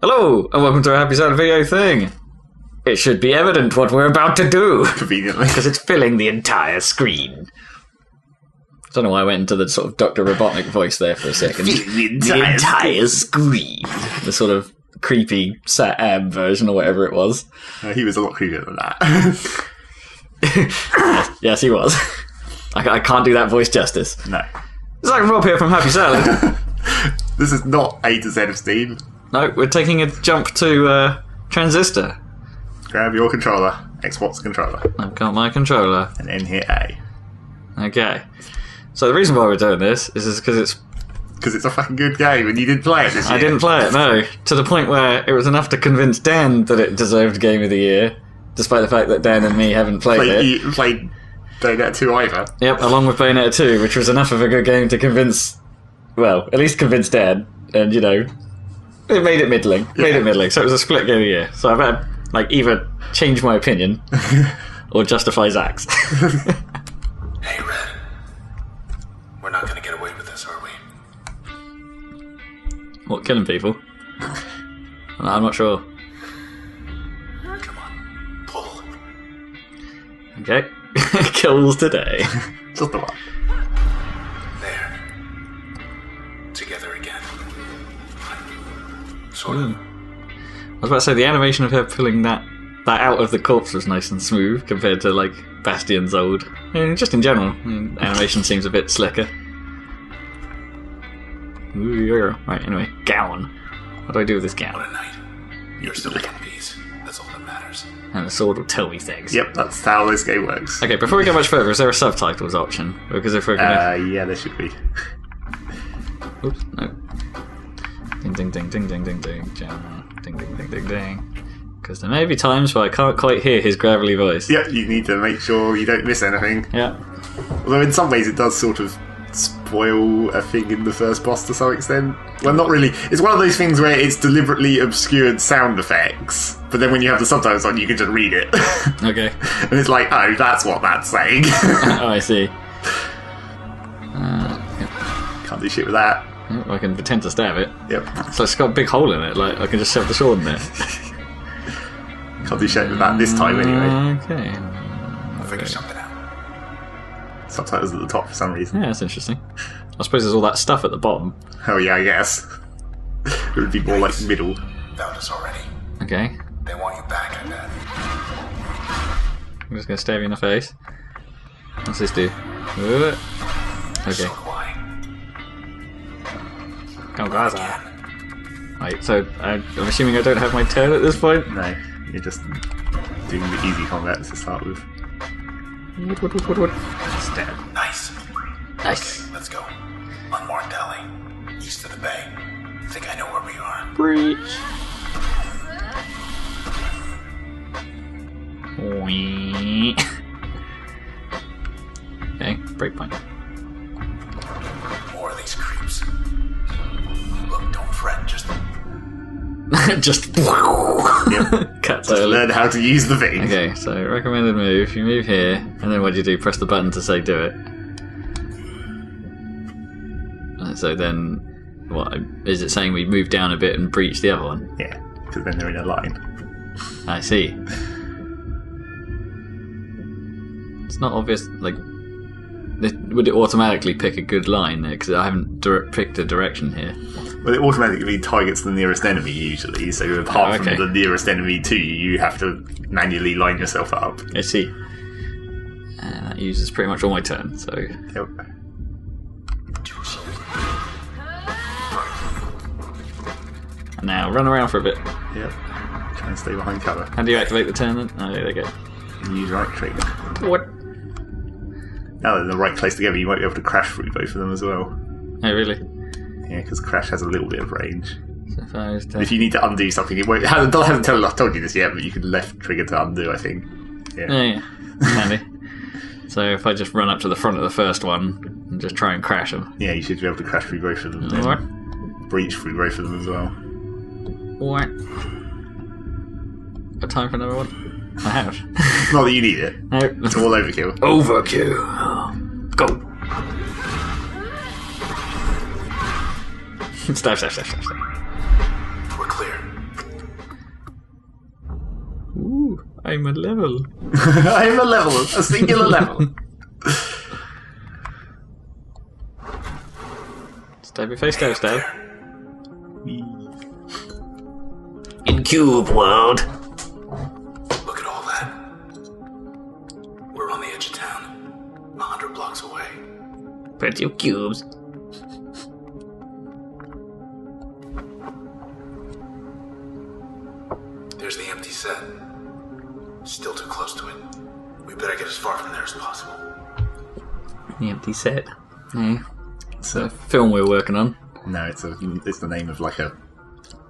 Hello, and welcome to a Happy Salad video thing. It should be evident what we're about to do. Conveniently. Because it's filling the entire screen. I don't know why I went into the sort of Dr. Robotnik voice there for a second. Filling the entire screen. The sort of creepy Sat-Am version or whatever it was. He was a lot creepier than that. yes, he was. I can't do that voice justice. No. It's like Rob here from Happy Salad. This is not A to Z of Steam. No, we're taking a jump to Transistor. Grab your controller, Xbox controller, I've got my controller. and then hit A. Okay. So the reason why we're doing this is because it's... Because it's a fucking good game and you didn't play it this year. I didn't play it, no. To the point where it was enough to convince Dan that it deserved Game of the Year, despite the fact that Dan and me haven't played it. Played Bayonetta 2 either. Yep, along with Bayonetta 2, which was enough of a good game to convince... Well, at least convince Dan. And, you know, it made it middling. So it was a split Game of the Year. So I've had, like, either change my opinion or justify Zach's. Hey, Red. We're not going to get away with this, are we? What, killing people? I'm not sure. Come on, pull. Okay. Kills today. Just the one. There. Together again. Sort of. I was about to say, the animation of her pulling that out of the corpse was nice and smooth compared to, like, Bastion's old. I mean, just in general, animation seems a bit slicker. Ooh, yeah. Right, anyway, gown. What do I do with this What gown? a night. You're still in peace. That's all that matters. And the sword will tell me things. Yep, that's how this game works. Okay, before we go much further, is there a subtitles option? Because if we're gonna... Yeah, there should be. Oops, no. Ding, ding, ding, ding, ding, ding, ding, ding, ding, ding, ding, ding. Because there may be times where I can't quite hear his gravelly voice. Yep, you need to make sure you don't miss anything. Yeah. Although in some ways it does sort of spoil a thing in the first boss to some extent. Well, not really. It's one of those things where it's deliberately obscured sound effects, but then when you have the subtitles on, you can just read it. Okay. And it's like, oh, that's what that's saying. Oh, I see. Can't do shit with that. I can pretend to stab it. Yep. So it's got a big hole in it, like I can just shove the sword in there. Can't do shit with that this time anyway. Okay. I'll figure something out. Subtitles at the top for some reason. Yeah, that's interesting. I suppose there's all that stuff at the bottom. Oh yeah, I guess. It would be more like middle. Found us already. Okay. They want you back, I bet. I'm just going to stab you in the face. What's this do? Okay. So do I. Come on, Right, so I'm assuming I don't have my turn at this point? No, you're just doing the easy combats to start with. What? Stab. Nice. Nice. Okay, let's go. Unmarked alley. East of the bay. Think I know where we are. Breach. Wee. Okay, breakpoint. More of these creeps. Look, don't fret, just... Just Yep. cuts Just early. learn how to use the thing. Okay, so recommended move. You move here, and then what do you do? Press the button to say do it. So then, what is it saying? We move down a bit and breach the other one. Yeah, because then they're in a line. I see. It's not obvious. Like, would it automatically pick a good line there? Because I haven't picked a direction here. Well, it automatically targets the nearest enemy usually, so apart okay. from the nearest enemy to you, you have to manually line yourself up. I see. And that uses pretty much all my turn. So Yep. now run around for a bit. Yep. Try and stay behind cover. How do you activate the turn then? Oh, there you go. And use right click. What? Now they're in the right place together, you might be able to crash through both of them as well. Oh, really? Yeah, because crash has a little bit of range. So if I was to... If you need to undo something, it won't. I haven't told you this yet, but you can left trigger to undo, I think. Yeah. Oh, yeah. Handy. So if I just run up to the front of the first one and just try and crash them. Yeah, you should be able to crash through both of them. Then What? breach through both of them as well. What? Got time for another one? I have. Not that you need it. No. It's all overkill. Overkill. Go. Stab. We're clear. I'm a level. I'm a level, a singular level. Stab your face down, stab. In Cube World. Look at all that. We're on the edge of town, 100 blocks away. Plenty of cubes. There's the empty set. Still too close to it. We better get as far from there as possible. The empty set. Yeah. It's a film we're working on. No, it's the name of like a...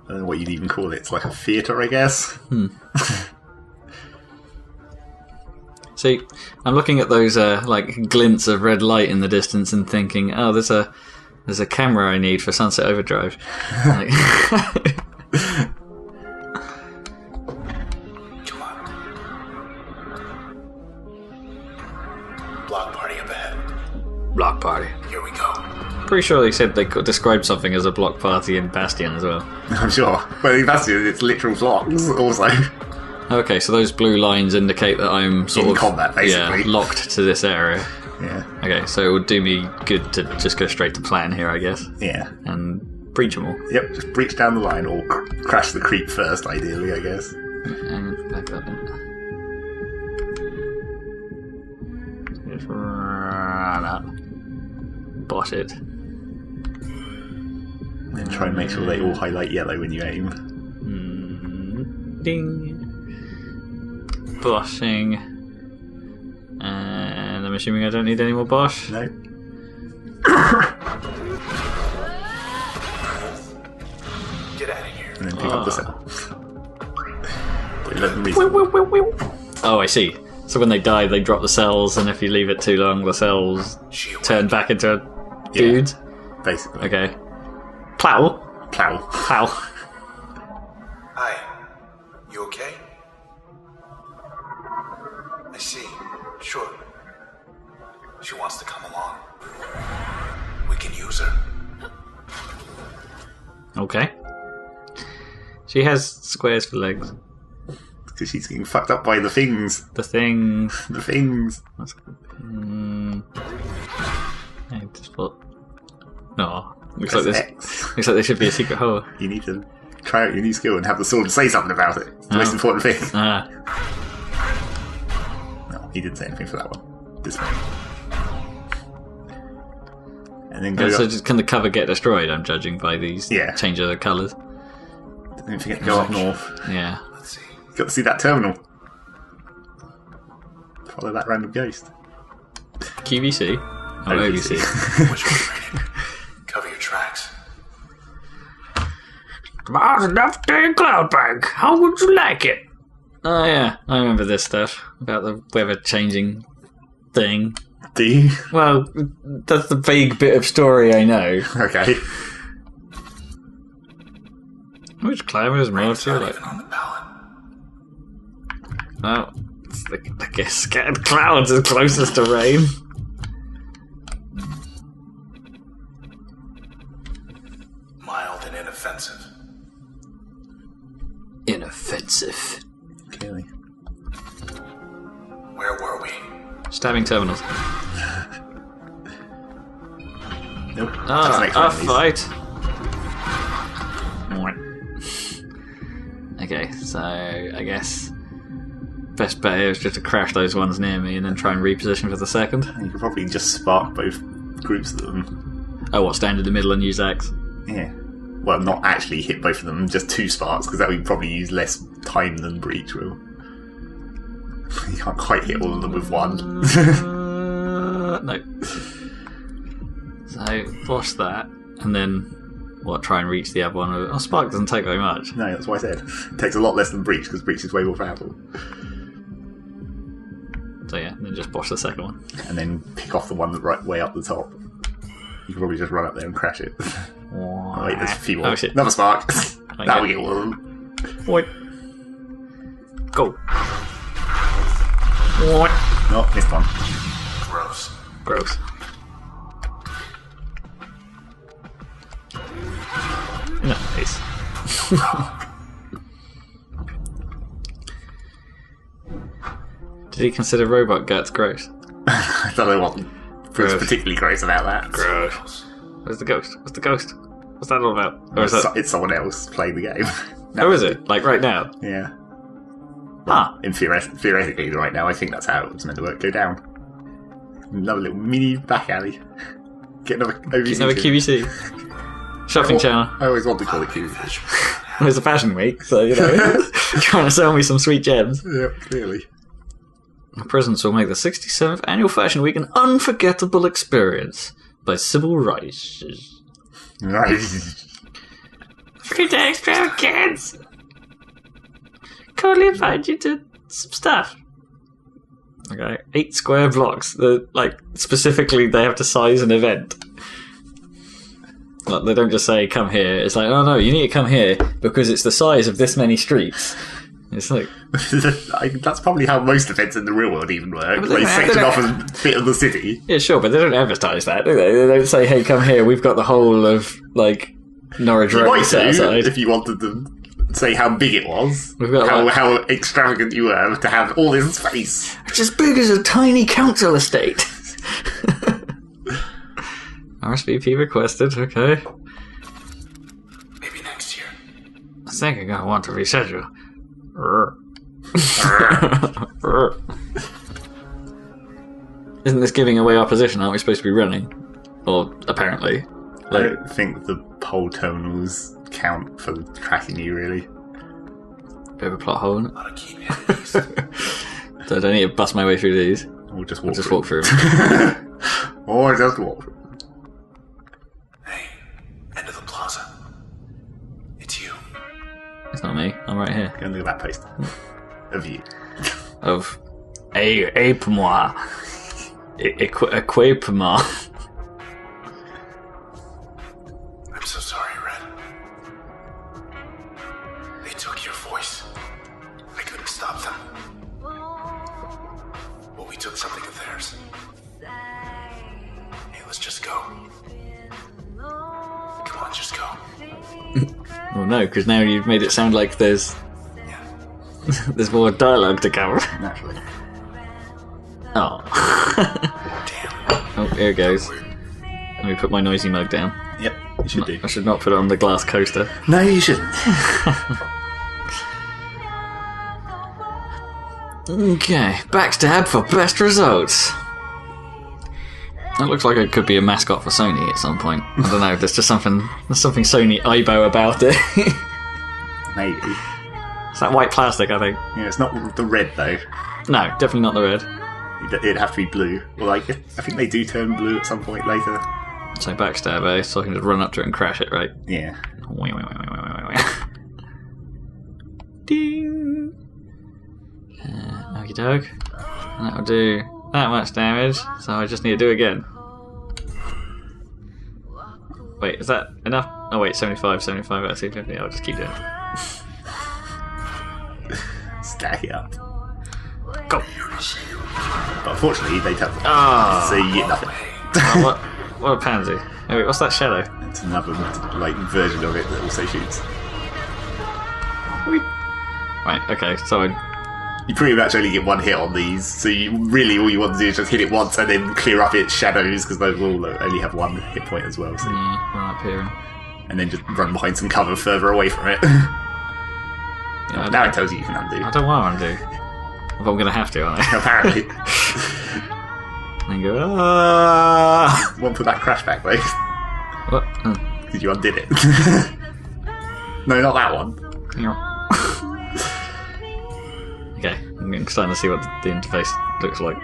I don't know what you'd even call it. It's like a theatre, I guess. See, I'm looking at those like glints of red light in the distance and thinking, oh, there's a camera I need for Sunset Overdrive. Like, Come on. Block party up ahead. block party. Here we go. Pretty sure they said they could describe something as a block party in Bastion as well. I'm sure. But in Bastion, it's literal blocks also. Okay, so those blue lines indicate that I'm sort In of combat, basically. locked to this area. Yeah. Okay, so it would do me good to just go straight to plan here, I guess, Yeah. and breach them all. Yep, just breach down the line or crash the creep first, ideally, I guess. And back up. Just run up. Bot it. And try and make sure they all highlight yellow when you aim. Ding. Boshing. And I'm assuming I don't need any more bosh. No. Get out of here. And then pick up the cell. Let them read. Oh, I see. So when they die, they drop the cells, and if you leave it too long, the cells turn back into dudes. Basically. Okay. Plow. Plow. Plow. Hi. You okay? I see. Sure. She wants to come along. We can use her. Okay. She has squares for legs. Because she's getting fucked up by the things. The thing. The things. I just thought. No. Looks Press like this. X. Looks like there should be a secret hole. You need to try out your new skill and have the sword say something about it. It's the most important thing. Ah. No, he didn't say anything for that one. This one. And then go So up. just, can the cover get destroyed? I'm judging by these change of the colours. Don't forget to go up north. Yeah. Let's see. Got to see that terminal. Follow that random ghost. QVC? Oh, OVC. Which way, Raiden? Cover your tracks. Large enough day in Cloudbank. How would you like it? Oh yeah, I remember this stuff about the weather changing thing. Do you? Well, that's the vague bit of story I know. Okay. Which climate is more Rain's to you not like? even on the ballot. Well, it's the I guess scattered clouds is closest to rain. Mild and inoffensive. Inoffensive. Clearly. Where were we? Stabbing terminals. Nope. Ah, That's a an X-ray, fight. Okay, so I guess best bet here is just to crash those ones near me and then try and reposition for the second. You could probably just spark both groups of them. Oh, what, stand in the middle and use axe? Yeah. Well, not actually hit both of them, just two sparks, because that would probably use less time than Breach will. You can't quite hit all of them with one. No. So, wash that, and then, try and reach the other one. Oh, Spark doesn't take very much. No, that's what I said. It takes a lot less than Breach, because Breach is way more powerful. So yeah, then just wash the second one. And then pick off the one that's right way up the top. You can probably just run up there and crash it. Oh, wait, there's a few more. Oh, shit. Another spark. Okay. That'll get all of them. What? Go. What? Oh, missed one. Gross. Gross. Nice. Did he consider robot guts gross? I don't know what was Gross. particularly gross about that. Gross. Where's the ghost? What's the ghost? What's that all about? Or is that... It's someone else playing the game. Oh, is it? Like right now? Yeah. Huh. In theoretically, right now, I think that's how it was meant to work. Go down. Another little mini back alley. Get another OVC. Another QVC. Shopping channel. I always want to call it QVC. It was a fashion week, so, you know, trying to sell me some sweet gems. Yeah, clearly. The presents will make the 67th Annual Fashion Week an unforgettable experience by Civil Rice. Right. Free day extravaganza! Coldly invite you to some stuff. Okay, 8 square blocks. Like, specifically, they have to size an event. Like, they don't just say, come here. It's like, oh no, you need to come here because it's the size of this many streets. It's like... That's probably how most events in the real world even work. But They section off a bit of the city. Yeah, sure, but they don't advertise that, do they? They don't say, hey, come here, we've got the whole of, like, Norwich You Road might set do, aside. if you wanted to say how big it was. We've got, how extravagant you were to have all this space. It's as big as a tiny council estate. RSVP requested, okay. Maybe next year. I think I'm gonna want to reschedule. Isn't this giving away our position? Aren't we supposed to be running? Or apparently. I don't think the poll terminals count for tracking you, really. Bit of a plot hole, isn't A lot of keep hitting these. it? So I don't need to bust my way through these. Or just I'll walk just through. walk through them. Or just walk through. Hey, end of the plaza. It's you. It's not me. I'm right here. Go and look at that poster. Of you. Of ape-moi. Equipe-moi. I'm so sorry, Red. They took your voice. I couldn't stop them. But we took something of theirs. Hey, let's just go. Come on, just go. Well, no, because now you've made it sound like there's there's more dialogue to cover. Naturally. Oh. Damn. Oh, here it goes. Let me put my noisy mug down. Yep, you should do. I should not put it on the glass coaster. No, you shouldn't. Okay, backstab for best results. That looks like it could be a mascot for Sony at some point. I don't know, there's something Sony Aibo about it. Maybe. It's that white plastic, I think. Yeah, it's not the red, though. No, definitely not the red. It'd have to be blue. Well, like, I think they do turn blue at some point later. So backstab, eh? So I can just run up to it and crash it, right? Yeah. Ding! Okie doke. And that'll do that much damage, so I just need to do it again. Wait, is that enough? Oh wait, 75 out of 250. I'll just keep doing it. Stack it up. Go! But unfortunately, they tell Ah! so you get nothing. Oh, what a pansy. Oh, wait, what's that shadow? It's another, like, version of it that also shoots. Right, okay, so You pretty much only get one hit on these, so you really all you want to do is just hit it once and then clear up its shadows, because those will only have one hit point as well. So. run up here. And then just run behind some cover further away from it. Yeah, now it tells you can undo. I don't want to undo. If I'm going to have to, aren't I? Apparently. And go, ah! One for that crash back, though. What? Because you undid it. No, not that one. Okay, I'm starting to see what the interface looks like.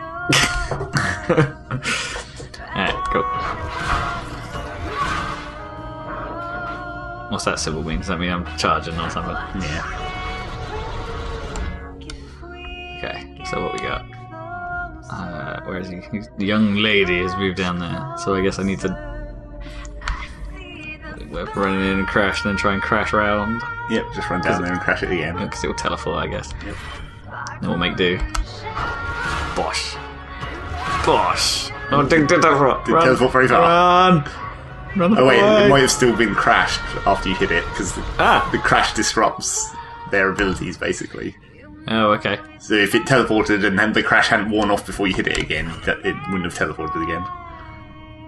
Alright, cool. What's that symbol mean? Does that mean I'm charging or something? Yeah. Okay, so what we got? Where is he? The young lady has moved down there, so I guess I need to run in and crash, and then try and crash round. Yep, just run down there and crash it again. Because it'll teleport, I guess. Yep. Then we'll make do. Bosh. Bosh. Oh, don't teleport. Didn't teleport very far. Run. Run Oh wait, away. it might have still been crashed after you hit it, because Ah. the crash disrupts their abilities, basically. Oh, okay. So if it teleported and then the crash hadn't worn off before you hit it again, it wouldn't have teleported again.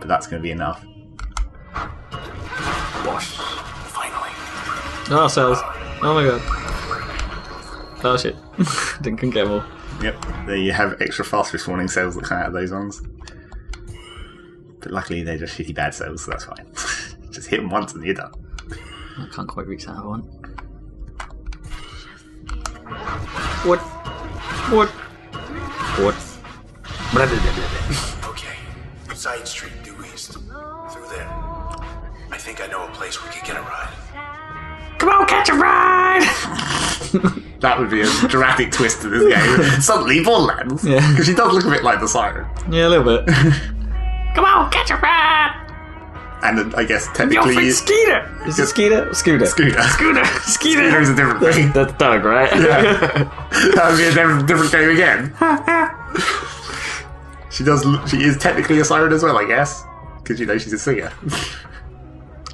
But that's going to be enough. Bosh. Finally. Oh, cells. Oh my god. Oh shit. Couldn't get them all. Yep, there you have extra fast respawning cells that come out of those ones. But luckily they're just shitty bad cells, so that's fine. Just hit them once and you're done. I can't quite reach that one. What? What? What? Okay. Side street, due east. Through there. I think I know a place we could get a ride. Come on, catch a ride! That would be a dramatic twist to this game. Suddenly, Borderlands. Yeah. Because she does look a bit like the siren. Yeah, a little bit. Come on, catch a ride! And I guess Your technically... friend Skeeter! Is it Skeeter? Scooter. Scooter. Skeeter! Scooter is a different thing. That's Doug, right? Yeah. That would be a different game again. She is technically a siren as well, I guess. Because, she's a singer.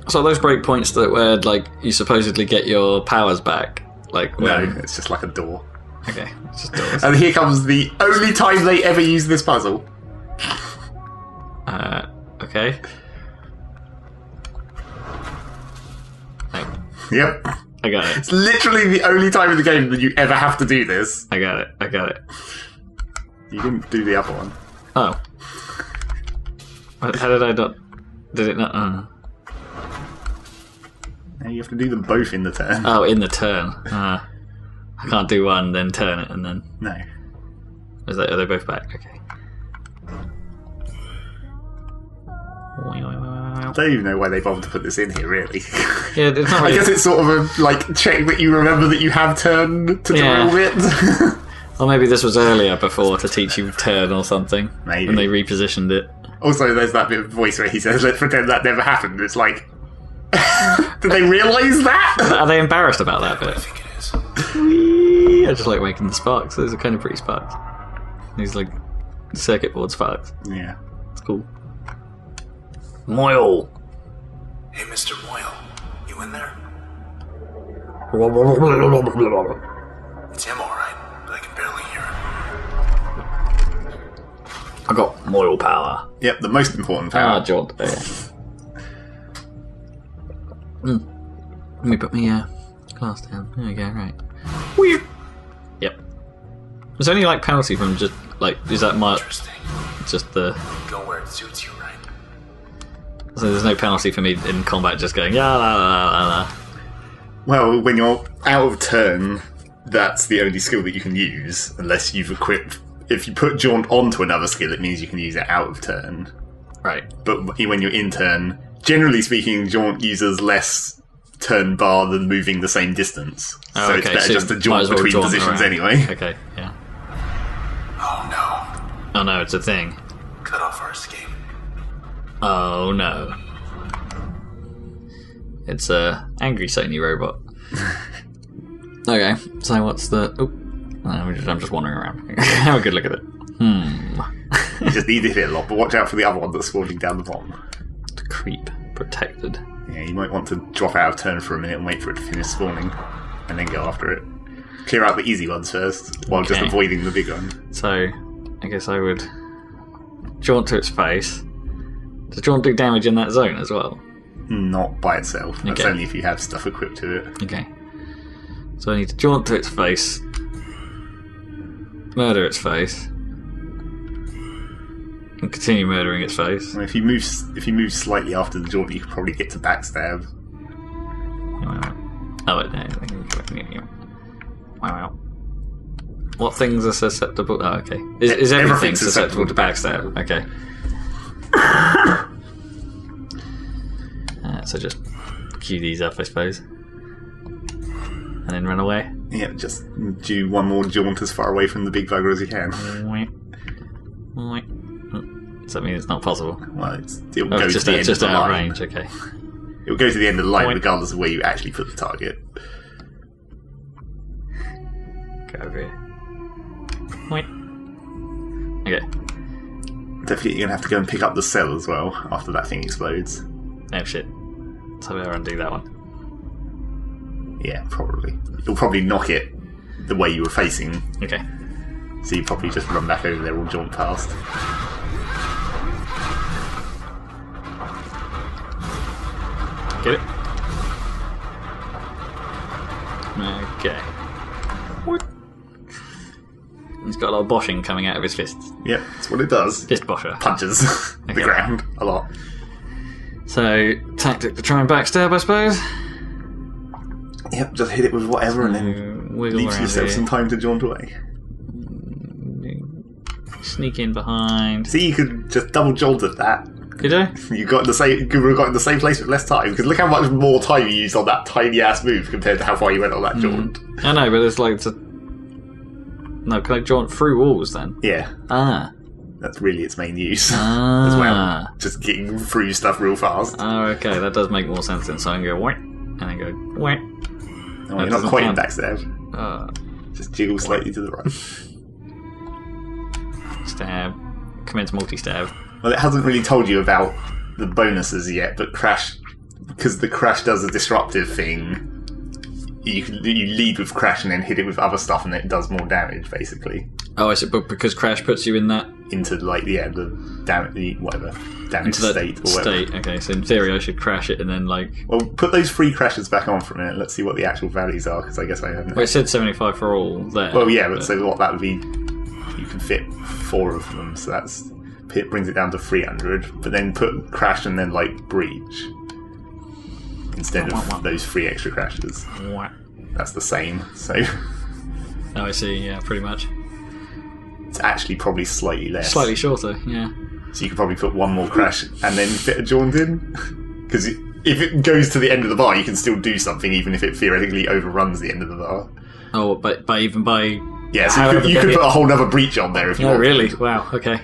So those breakpoints where, like, you supposedly get your powers back, like, No, it's just like a door. Okay, it's just doors. And here comes the only time they ever use this puzzle. Okay. Yep. I got it. It's literally the only time in the game that you ever have to do this. I got it. You didn't do the other one. Oh. How did I not... Did it not... Now you have to do them both in the turn. Oh, in the turn. I can't do one, then turn it, and then... No. Are they both back? Okay. I don't even know why they bothered to put this in here, really. Yeah, it's not really... I guess it's sort of a, check that you remember that you have turn to drill bit. Or maybe this was earlier before to teach you turn or something. Maybe. And they repositioned it. Also, there's that bit of voice where he says, let's pretend that never happened. It's like... Did they realise that? Are they embarrassed about that I bit? think it is. Whee! I just like making the sparks. Those are kind of pretty sparks. These, like, circuit board sparks. Yeah. It's cool. Moyle! Hey, Mr. Moyle. You in there? It's him, alright. But I can barely hear him. I got Moyle power. Yep, the most important power. Jaunt. Oh, yeah. Let me put my glass down. There we go, right. Whee! Yep. Is there any, penalty from just, is that my... Interesting. Just the... Go where it suits you, right? So there's no penalty for me in combat just going, la la la la la. Well, when you're out of turn, that's the only skill that you can use, unless you've equipped... If you put Jaunt onto another skill, it means you can use it out of turn. Right. But when you're in turn, generally speaking, Jaunt uses less turn bar than moving the same distance. Oh, so okay. it's better So just to might jaunt as well between jaunt positions around. anyway. Okay, yeah. Oh no. Oh no, it's a thing. Cut off our escape. Oh no. It's a angry Sony robot. Okay, so what's the... Oh, I'm just wandering around. Have a good look at it. You just need to hit it a lot, but watch out for the other one that's spawning down the bottom. Creep. Protected. Yeah, you might want to drop out of turn for a minute and wait for it to finish spawning, and then go after it. Clear out the easy ones first, while just Okay. avoiding the big one. So, I guess I would jaunt to its face. Does jaunt do damage in that zone as well? Not by itself. That's Okay. only if you have stuff equipped to it. Okay. So I need to jaunt to its face, murder its face, and continue murdering its face. Well, if you move slightly after the jaunt, you can probably get to backstab. Oh, no. Wow. What things are susceptible? Oh, okay. Is everything Everything's susceptible to backstab? Okay. So just queue these up, I suppose. And then run away. Yeah, just do one more jaunt as far away from the big bugger as you can. Does that mean it's not possible? Well, it'll Oh, go it's to the end of just the out of line. range, okay. It'll go to the end of the line Point. regardless of where you actually put the target. Go over here. Wait. Okay. Don't forget you're going to have to go and pick up the cell as well after that thing explodes. Oh shit. So I better undo that one. Yeah, probably. You'll probably knock it the way you were facing. Okay. So you probably just run back over there or jaunt past. Get it? Okay. What? He's got a lot of boshing coming out of his fists. Yep, that's what it does. Fist bosher. Punches the Okay. ground a lot. So, tactic to try and backstab, I suppose. Yep, just hit it with whatever and then Wiggle leave around yourself here. some time to jaunt away. Sneak in behind. See, you could just double jolt at that. Could I? You got in the same. You could have got in the same place with less time. Because look how much more time you used on that tiny ass move compared to how far you went on that jaunt. I know, but it's like to... No, can I jaunt through walls then? Yeah, Ah. that's really its main use Ah. as well. Just getting through stuff real fast. Oh, okay, that does make more sense then. So I can go whack, and then go whack. Oh, you're not quite in backstab. Uh, Just jiggle slightly to the right. stab. Commence multi-stab. Well, it hasn't really told you about the bonuses yet, but Crash, because the Crash does a disruptive thing, you lead with Crash and then hit it with other stuff and it does more damage, basically. Oh, I see, but because Crash puts you in that... Into, like, the damage, whatever, damage Into that state or whatever. state. Okay, so in theory I should crash it and then, like... Well, put those free crashes back on for a minute. Let's see what the actual values are, because I guess I haven't... Well, it said 75 for all there. Well, yeah, but so what that would be... You can fit 4 of them, so that's... It brings it down to 300, but then put Crash and then, like, Breach. Instead of those 3 extra crashes. Whack. That's the same, so... Oh, I see, yeah, pretty much. It's actually probably slightly less. Slightly shorter, yeah. So you could probably put 1 more Crash and then fit a jaunt in. Because if it goes to the end of the bar, you can still do something, even if it theoretically overruns the end of the bar. Oh, but by even by... Yeah, so you could put a whole other Breach on there if you Oh, want. really? Wow, okay.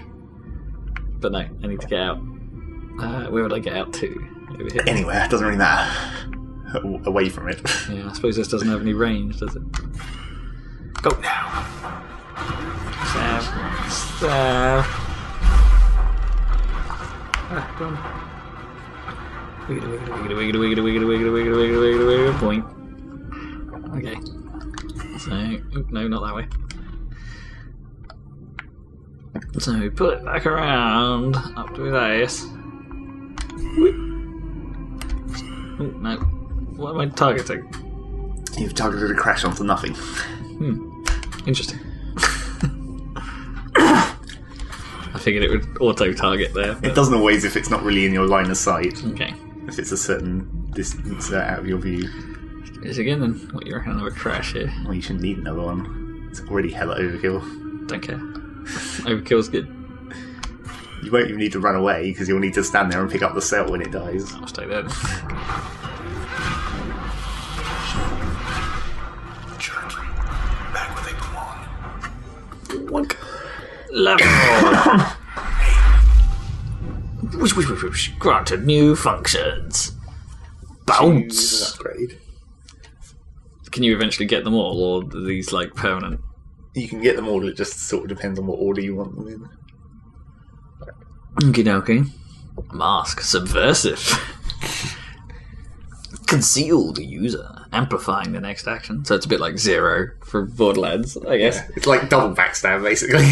But no, I need to get out. Where would I get out to? Over here? Anywhere, it doesn't really matter. Away from it. Yeah, I suppose this doesn't have any range, does it? Go now. Stab. Stab. Ah, go on. Wiggity, wiggity, wiggity, wiggity, wiggity, wiggity, wiggity, wiggity, wiggity, wiggity, point. Okay. So, oop, no, not that way. So, pull it back around, up to this. Oh, no. What am I targeting? You've targeted a Crash onto nothing. Interesting. I figured it would auto-target there. It doesn't always if it's not really in your line of sight. Okay. If it's a certain distance out of your view. Is again then? What, you reckon another Crash here? Well, you shouldn't need another one. It's already hella overkill. Don't care. Overkill's good. You won't even need to run away, because you'll need to stand there and pick up the cell when it dies. I'll stay there. Jerky. Back where they belong. Wonk. Level! Whoosh, whoosh, whoosh, whoosh. Granted new functions. Bounce! Upgrade. Can you eventually get them all, or are these like permanent? You can get them all, it just sort of depends on what order you want them in. Okie dokie. Mask. Subversive. Conceal the user. Amplifying the next action. So it's a bit like Zero for Borderlands, I guess. Yeah, it's like double backstab, basically.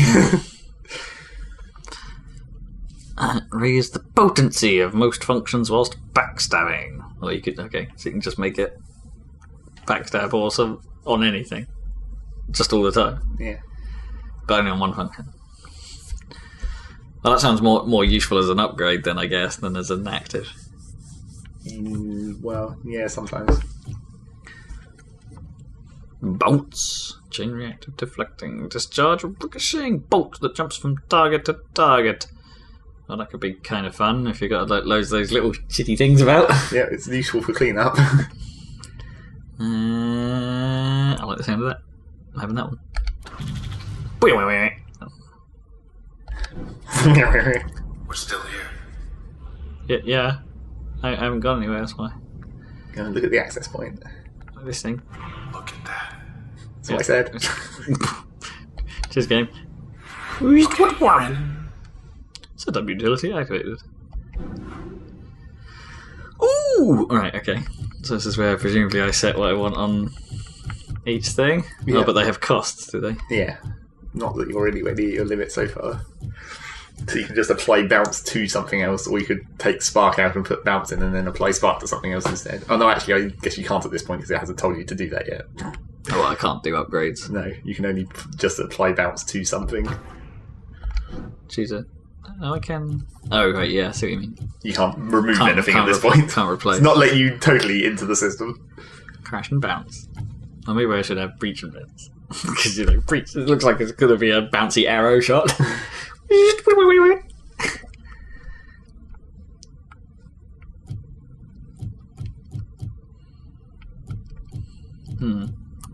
Raise the potency of most functions whilst backstabbing. Or you could, okay, so you can just make it backstab or some on anything. Just all the time. Yeah. But only on one function. Well, that sounds more useful as an upgrade then, I guess, than as an active. Well, yeah, sometimes. Bounce. Chain reactive deflecting. Discharge of ricocheting bolt that jumps from target to target. Well, that could be kind of fun if you've got like, loads of those little shitty things about. Yeah, it's useful for cleanup. I like the sound of that. I'm having that one. Wait. We're still here. Yeah. I haven't gone anywhere, that's why. Go and look at the access point. Like this thing. Look at that. That's what I said. Cheers, game. Setup utility activated. Ooh! Alright, okay. So this is where presumably I set what I want on each thing? Yeah. Oh, but they have costs, do they? Yeah. Not that you're anywhere near your limit so far. So you can just apply bounce to something else, or you could take spark out and put bounce in and then apply spark to something else instead. Oh no, actually, I guess you can't at this point because it hasn't told you to do that yet. Oh, well, I can't do upgrades. No, you can only just apply bounce to something. Choose it. Oh, I can... Oh, right, yeah, I see what you mean. You can't remove anything at this point. Can't replace. It's not letting you totally into the system. Crash and bounce. Or maybe I should have breach and bounce. Because, breach, it looks like it's going to be a bouncy arrow shot.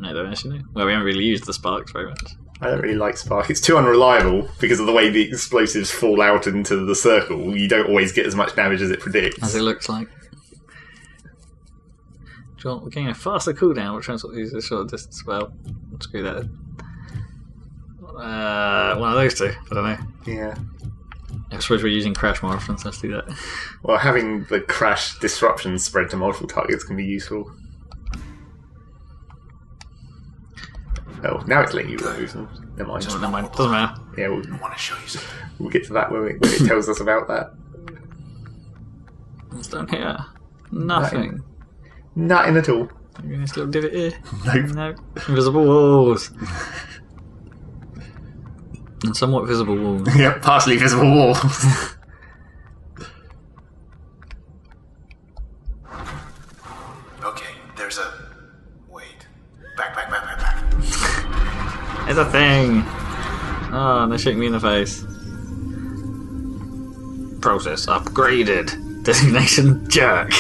I don't actually know. Well, we haven't really used the sparks very much. I don't really like spark. It's too unreliable because of the way the explosives fall out into the circle. You don't always get as much damage as it predicts. As it looks like. We're getting a faster cooldown, which transport uses a short distance. Well, screw that. One of those two. I don't know. Yeah. I suppose we're using crash more often, so let's do that. Well, having the crash disruption spread to multiple targets can be useful. Oh, now it's letting you remove them. Never mind. Never mind. Doesn't matter. Yeah, I want to show you something. we'll get to that when it tells us about that. What's down here? Nothing. Nothing at all. This little divot here. Nope. No. Invisible walls. And somewhat visible walls. Yep, partially visible walls. Okay, there's a... Wait. Back. It's a thing! Oh, and they shake me in the face. Process upgraded. Designation jerk.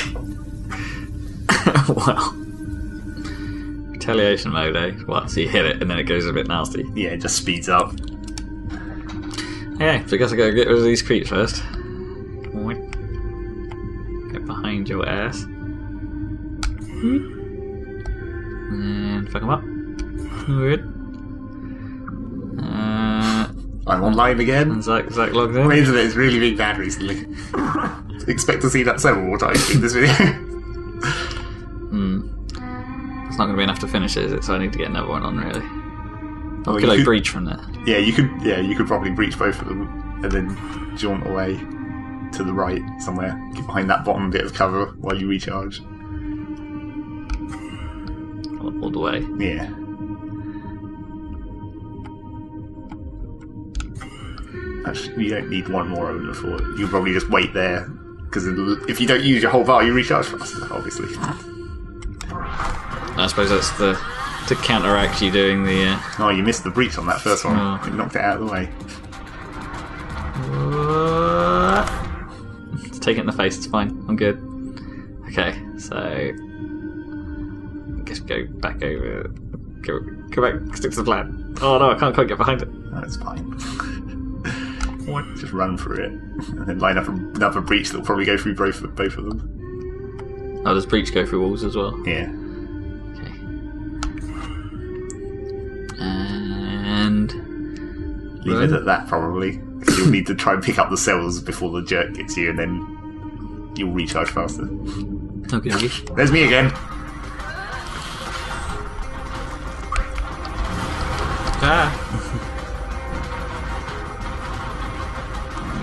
Well. Retaliation mode, eh? What? So you hit it and then it goes a bit nasty. Yeah, it just speeds up. Okay, so I guess I gotta get rid of these creeps first. Get behind your ass. And fuck them up. Good. I'm online again. And Zach logged in. My internet is really big bad recently. Expect to see that several more times in this video. It's not going to be enough to finish it, is it? So I need to get another one on, really. Oh, Or could I breach from there? Yeah, you could probably breach both of them and then jaunt away to the right somewhere. Get behind that bottom bit of cover while you recharge. All the way. Yeah. Actually, you don't need one more owner for it. You can probably just wait there, because if you don't use your whole bar, you recharge faster, obviously. I suppose that's to counteract you doing the... Oh, you missed the breach on that first one. Oh. It knocked it out of the way. Just take it in the face, it's fine. I'm good. Okay, so... I guess go back over... Go back, stick to the plan. Oh no, I can't quite get behind it. That's fine. Just run through it, and then line up another breach that'll probably go through both of them. Oh, does breach go through walls as well? Yeah. Okay. And... Leave it at that, probably. Because you'll need to try and pick up the cells before the jerk gets you, and then you'll recharge faster. Okay. There's me again. Ah!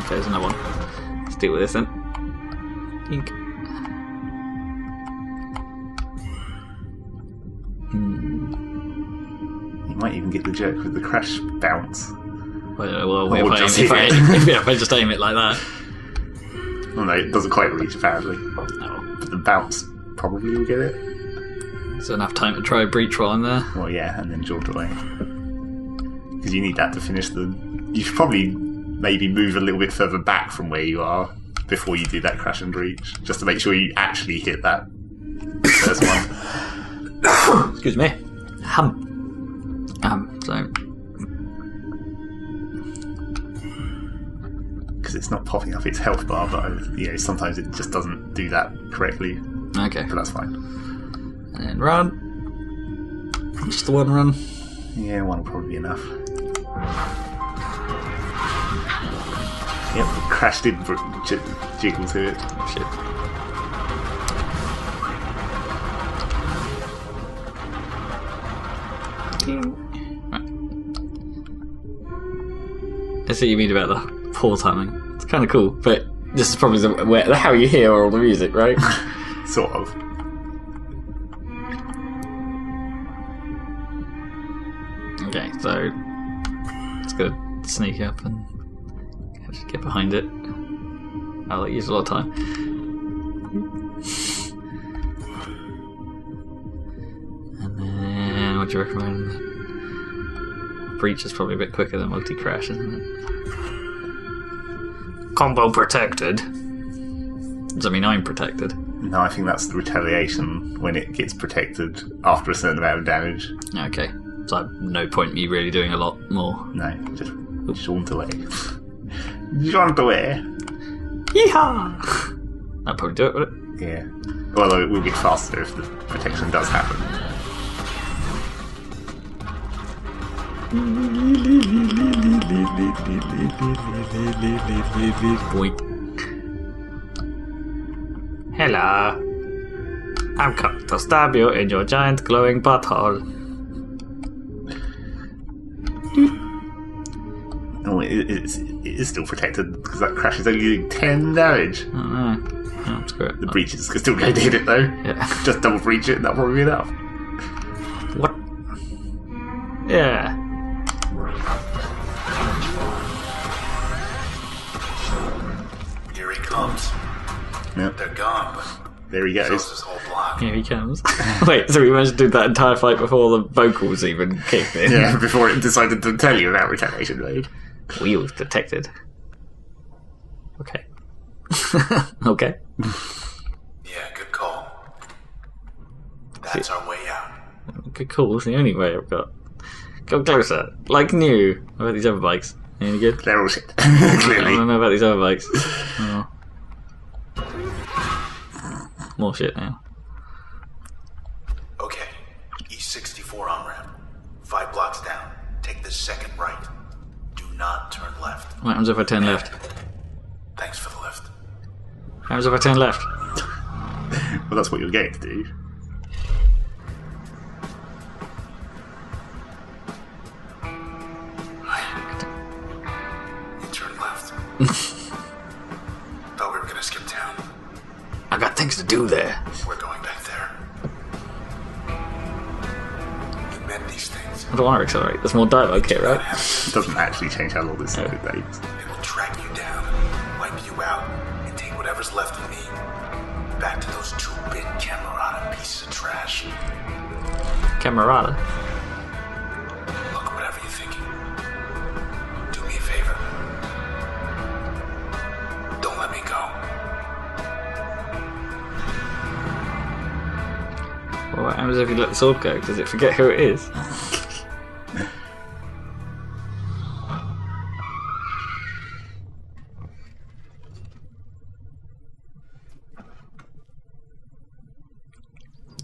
Okay, there's another one. Let's deal with this then. Ink. You might even get the jerk with the crash bounce. Well, Or just if I hit just aim it like that. Oh no, it doesn't quite reach, apparently. Oh. But the bounce probably will get it. So enough time to try breach while I'm there. Well, yeah, and then jaunt away. Because you need that to finish the... You should probably maybe move a little bit further back from where you are before you do that crash and breach, just to make sure you actually hit that first one. Excuse me. So... Because it's not popping up its health bar, but sometimes it just doesn't do that correctly. Okay. But that's fine. And then run. Just the one run. Yeah, one will probably be enough. Yep, the crash did jiggle to it. Shit. I see what you mean about the pause timing. It's kind of cool, but this is probably how you hear all the music, right? Sort of. Okay, so let's go sneak up and actually get behind it. I'll use a lot of time. And then, what do you recommend? Breach is probably a bit quicker than multi-crash, isn't it? Combo protected. Does that mean I'm protected? No, I think that's the retaliation when it gets protected after a certain amount of damage. Okay. So no point in me really doing a lot more. No, just jaunt away. Jaunt away. Yeehaw! That'd probably do it, would it? Yeah. Although it will get faster if the protection does happen. Boink. Hello. I'm coming to stab you in your giant glowing butthole. Oh, it is still protected because that crash is only doing 10 damage. Oh no. Oh, screw it. The breaches can still go to hit it though. Yeah. Just double breach it and that'll probably be enough. What? Yeah. Here he comes. Yep. They're gone, but There he so is goes. this whole block. Here he comes. Wait, so we managed to do that entire fight before the vocals even kicked in? Yeah, before it decided to tell you about retaliation mode. Wheels detected. Okay. Okay. Yeah, good call. That's our way out. Good call. It's the only way I've got. Come closer. Like new. What about these other bikes? Any good? They're all shit. I Clearly. don't know about these other bikes. Oh. More shit now. Okay, E64 on ramp. 5 blocks down. Take the second right. Do not turn left. What happens if I turn left? Thanks for the lift. What happens if I turn left? Well, that's what you're going to do. You turn left. Thought we were gonna skip town. I got things to do there. We're going back there. You meant these things. I don't want to accelerate. There's more dialogue here, right? It doesn't actually change how long this secret takes. They will track you down, wipe you out, and take whatever's left of me back to those 2-bit Camerata pieces of trash. Camerata. Look, whatever you're thinking, do me a favor. Don't let me go. Well, what happens if you let the sword go? Does it forget who it is?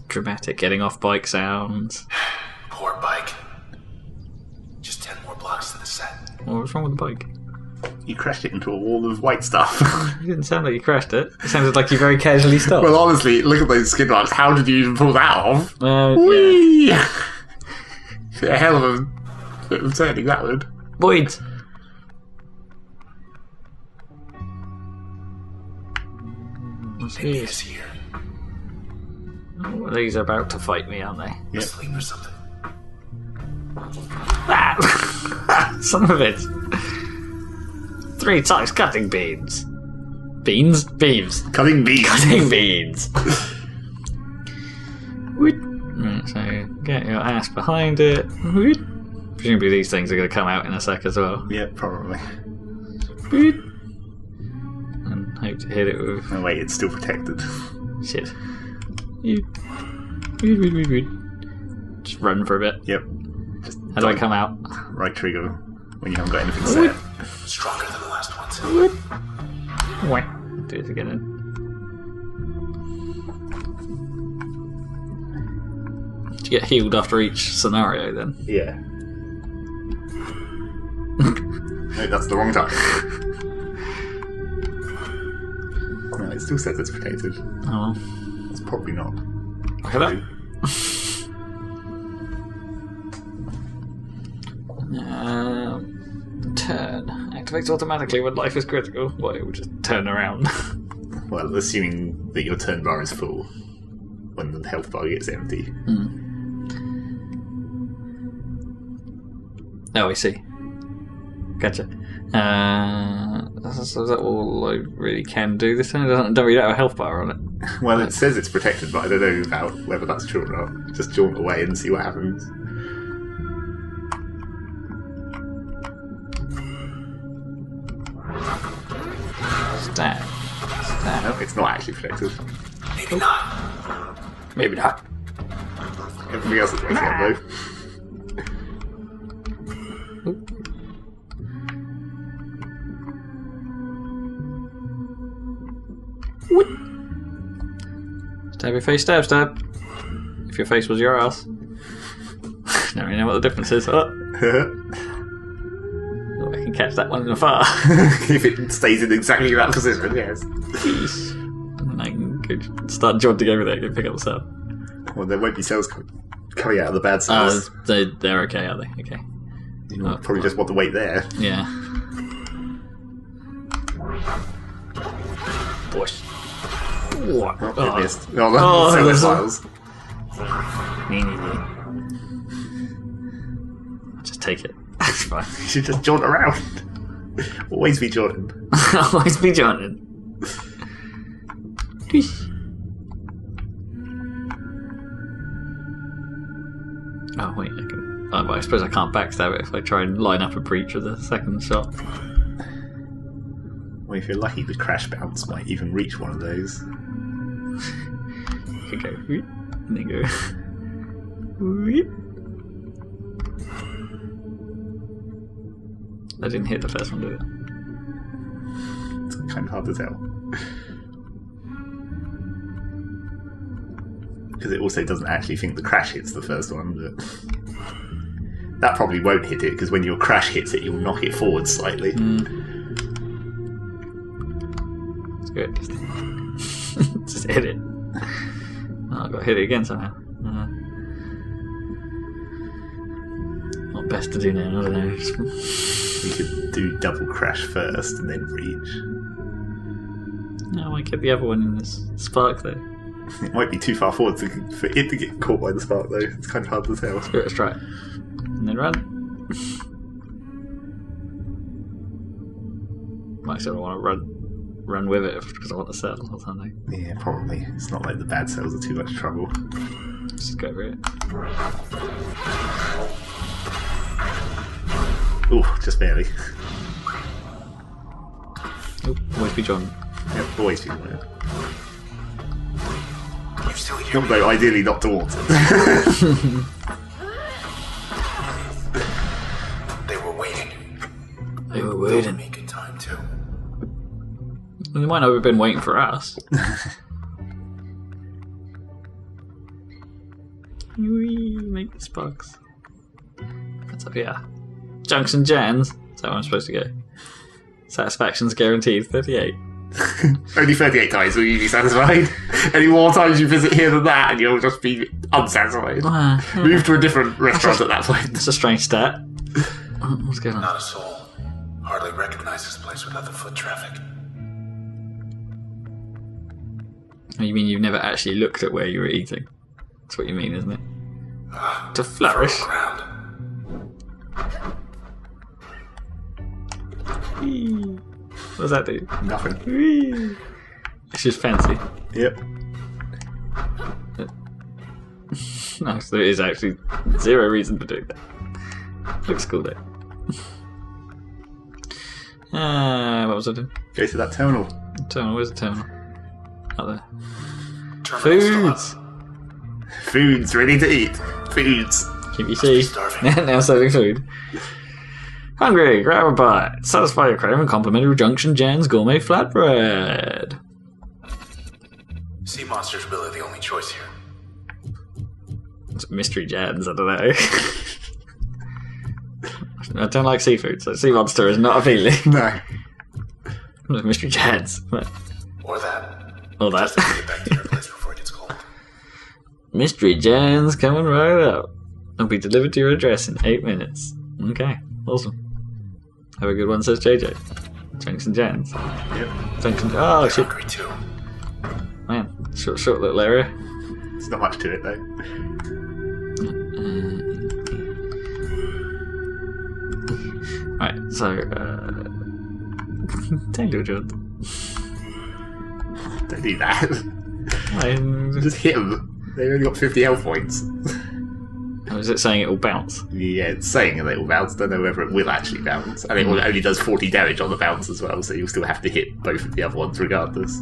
Dramatic getting off bike sounds. Poor bike. Just 10 more blocks to the set. What was wrong with the bike? You crashed it into a wall of white stuff. It didn't sound like you crashed it. It sounded like you very casually stopped. Well, honestly, look at those skid marks. How did you even pull that off? Yeah. Whee! A hell of a turning that would. Boyd! What's Maybe this? it's here. Oh, these are about to fight me, aren't they? Yep. Asleep or something. Ah! Son of it! 3 times cutting beans. Beans? Beams. Cutting beans. Cutting beans. Right, so get your ass behind it. Presumably these things are going to come out in a sec as well. Yeah, probably. And hope to hit it with Oh wait, it's still protected. shit. Just run for a bit. Yep. Just How do I come out? right trigger when you haven't got anything set. Stronger than the last ones. Whack. Do it again then. Do you get healed after each scenario then? Yeah. No, that's the wrong time. No, it still says it's protected. Oh. It's probably not. Look at that. Turn. Activates automatically when life is critical. Well, it will just turn around. Well, assuming that your turn bar is full when the health bar gets empty. Oh, I see. Gotcha. So is that all I really can do this time? Don't really have a health bar on it. Well, it says it's protected, but I don't know about whether that's true or not. Just jaunt away and see what happens. Stab. No, it's not actually protected. Maybe not. Maybe not. Everything else is waking up, though. Stab your face, stab, stab. If your face was your ass. Now you know what the difference is. Oh, I can catch that one in the far. If it stays in exactly that position, yes. And I can go start jaunting over there and pick up the cell. Well, there won't be cells coming out of the bad cells. They're okay, are they? Okay. You probably just want to wait there. Yeah. Push. What? Oh, it missed. Oh, so there's files. Just take it. That's fine. You should just jaunt around. Always be jaunting. Always be jaunting. Oh wait, I can. Oh, but I suppose I can't backstab it if I try and line up a breach with a second shot. Well, if you're lucky, the crash bounce might even reach one of those. You could go whoop, and then go whoop. I didn't hit the first one, did it? It's kind of hard to tell. Because it also doesn't actually think the crash hits the first one, but that probably won't hit it, because when your crash hits it, you'll knock it forward slightly. It's good. Just hit it. Oh, I've got to hit it again somehow. What best to do now? I don't know. You could do double crash first and then reach. No, I might get the other one in this spark though. It might be too far forward for it to get caught by the spark though. It's kind of hard to tell. Let's try it. And then run. Might still want to run with it because I want the cell or something. Yeah, probably. It's not like the bad cells are too much trouble. Just go over it. Ooh, just barely. Oh, always be John. Yep, always be John. You're still here. Though ideally not towards it. They were waiting. They were They'll waiting. make in time too. They might not have been waiting for us. Whee, make the sparks. What's up here? Junction Jans. Is that where I'm supposed to go? Satisfaction's guaranteed. 38. Only 38 times will you be satisfied. Any more times you visit here than that, and you'll just be unsatisfied. Move to a different restaurant at that point. That's a strange stat. What's going on? Not a soul. Hardly recognize this place without the foot traffic. You mean you've never actually looked at where you were eating? That's what you mean, isn't it? To flourish. Around. What does that do? Nothing. Whee. It's just fancy. Yep. No, so there is actually zero reason to do that. Looks cool though. What was I doing? Go to that terminal. Terminal, where's the terminal? Out there. Terminal still up. Foods! Food's ready to eat. Foods. QVC. starving. Now serving food. Hungry, grab a bite. Satisfy your craving, complimentary Junction Jan's gourmet flatbread. Sea monster's really the only choice here. It's mystery Jan's, I don't know. I don't like seafood, so sea monster is not appealing. No. Mystery Jan's. Or that. All that. Just to get back to your place before it gets cold. Mystery Jan's coming right up. It'll be delivered to your address in 8 minutes. Okay, awesome. Have a good one, says JJ. Junction Jans. Yep. Junction. Oh shit, Hungry too. man. Short little area. There's not much to it though. Right, so don't do it, John. Don't do that. I Just hit them. They've only got 50 health points. Or is it saying it will bounce? Yeah, it's saying that it will bounce. Don't know whether it will actually bounce. And it only does 40 damage on the bounce as well, so you'll still have to hit both of the other ones regardless.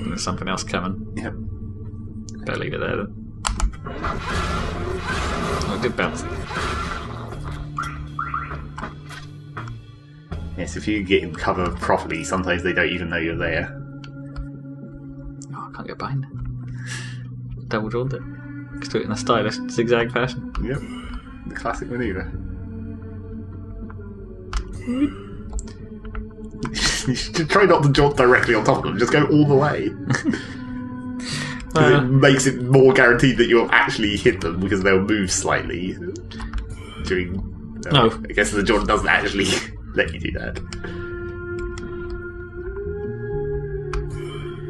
There's something else coming. Yep. Better leave it there then. Oh, it did bounce. Yes, if you get in cover properly, sometimes they don't even know you're there. Oh, I can't get behind it. Double drawn it. Just do it in a stylish zigzag fashion. Yep. The classic maneuver. You should try not to jump directly on top of them, just go all the way. It makes it more guaranteed that you'll actually hit them because they'll move slightly during. No. I guess the jaunt doesn't actually let you do that.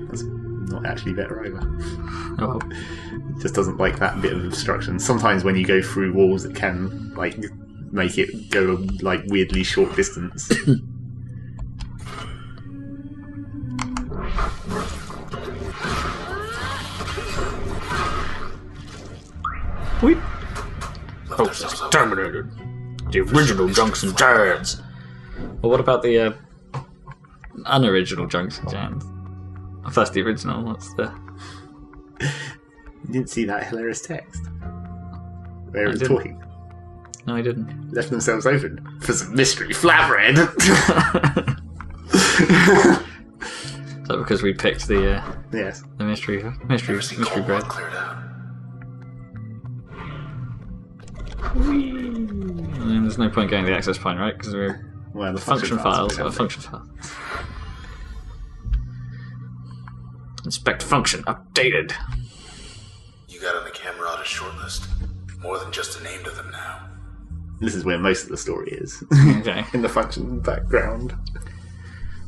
That's not actually better either. Oh well. It just doesn't like that bit of obstruction. Sometimes when you go through walls, it can like make it go like weirdly short distance. Wait. Oh, terminated. The original Junction Jans. Well, what about the unoriginal Junction Jans? If that's the original, what's the... You didn't see that hilarious text? Where it was didn't. talking. No, I didn't. Left themselves open for some mystery flatbread. Is that because we picked the Yes. mystery Never seen cold bread? blood cleared out. And there's no point going to the access point, right? Because we're Well, the function files. are Function file. Inspect function updated. You got on the Camerata shortlist. More than just a name to them now. This is where most of the story is. Okay. In the function background.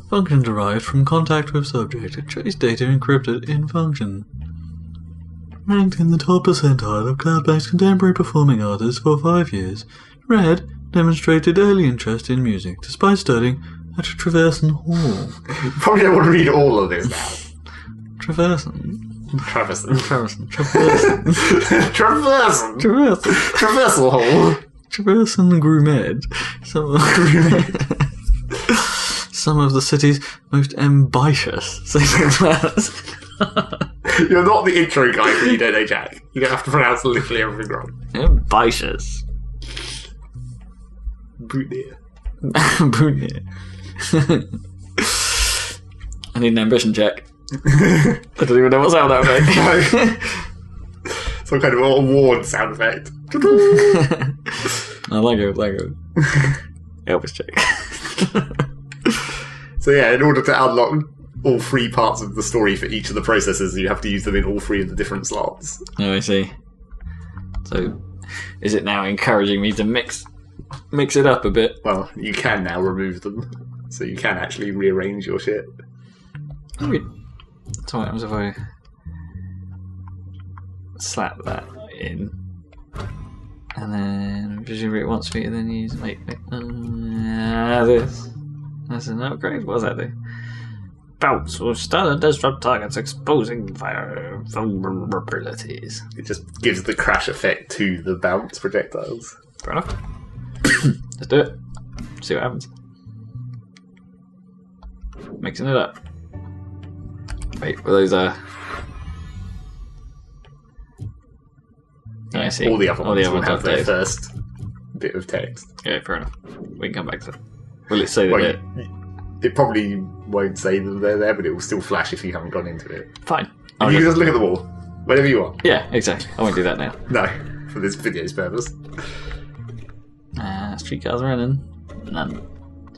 Function derived from contact with subject. Trace data encrypted in function. Ranked in the top percentile of cloud-based contemporary performing artists for 5 years, Red demonstrated early interest in music despite studying at Traverson Hall. You probably don't want to read all of this now. Traverson. Traverson. Traverson. Traverson. Traverson. Traversal hole. Traverson Groomed. Some of the city's most ambitious singers. You're not the intro guy when you don't know Jack. You don't have to pronounce literally everything wrong. Ambitious. Bootneer. Bootneer. I need an ambition check. I don't even know what sound that would make. Some kind of award sound effect. I like it. Elvis check. So yeah, in order to unlock all three parts of the story for each of the processes, you have to use them in all three of the different slots. Oh, I see. So, is it now encouraging me to mix it up a bit? Well, you can now remove them, so you can actually rearrange your shit. Okay. So what happens if I slap that in, and then presumably it wants me to then use make this. That's an upgrade. What does that do? Bounce will stun and disrupt targets, exposing fire vulnerabilities. It just gives the crash effect to the bounce projectiles. Fair enough. Let's do it. See what happens. Mixing it up. Wait, were those Yeah, I see. all the other ones will have their those. first bit of text. Yeah, fair enough. We can come back to it. Will it say that Well, it probably won't say that they're there, but it will still flash if you haven't gone into it. Fine. And you can just look at the wall, whenever you want. Yeah, exactly. I won't do that now. No, for this video's purpose. Streetcars running. None.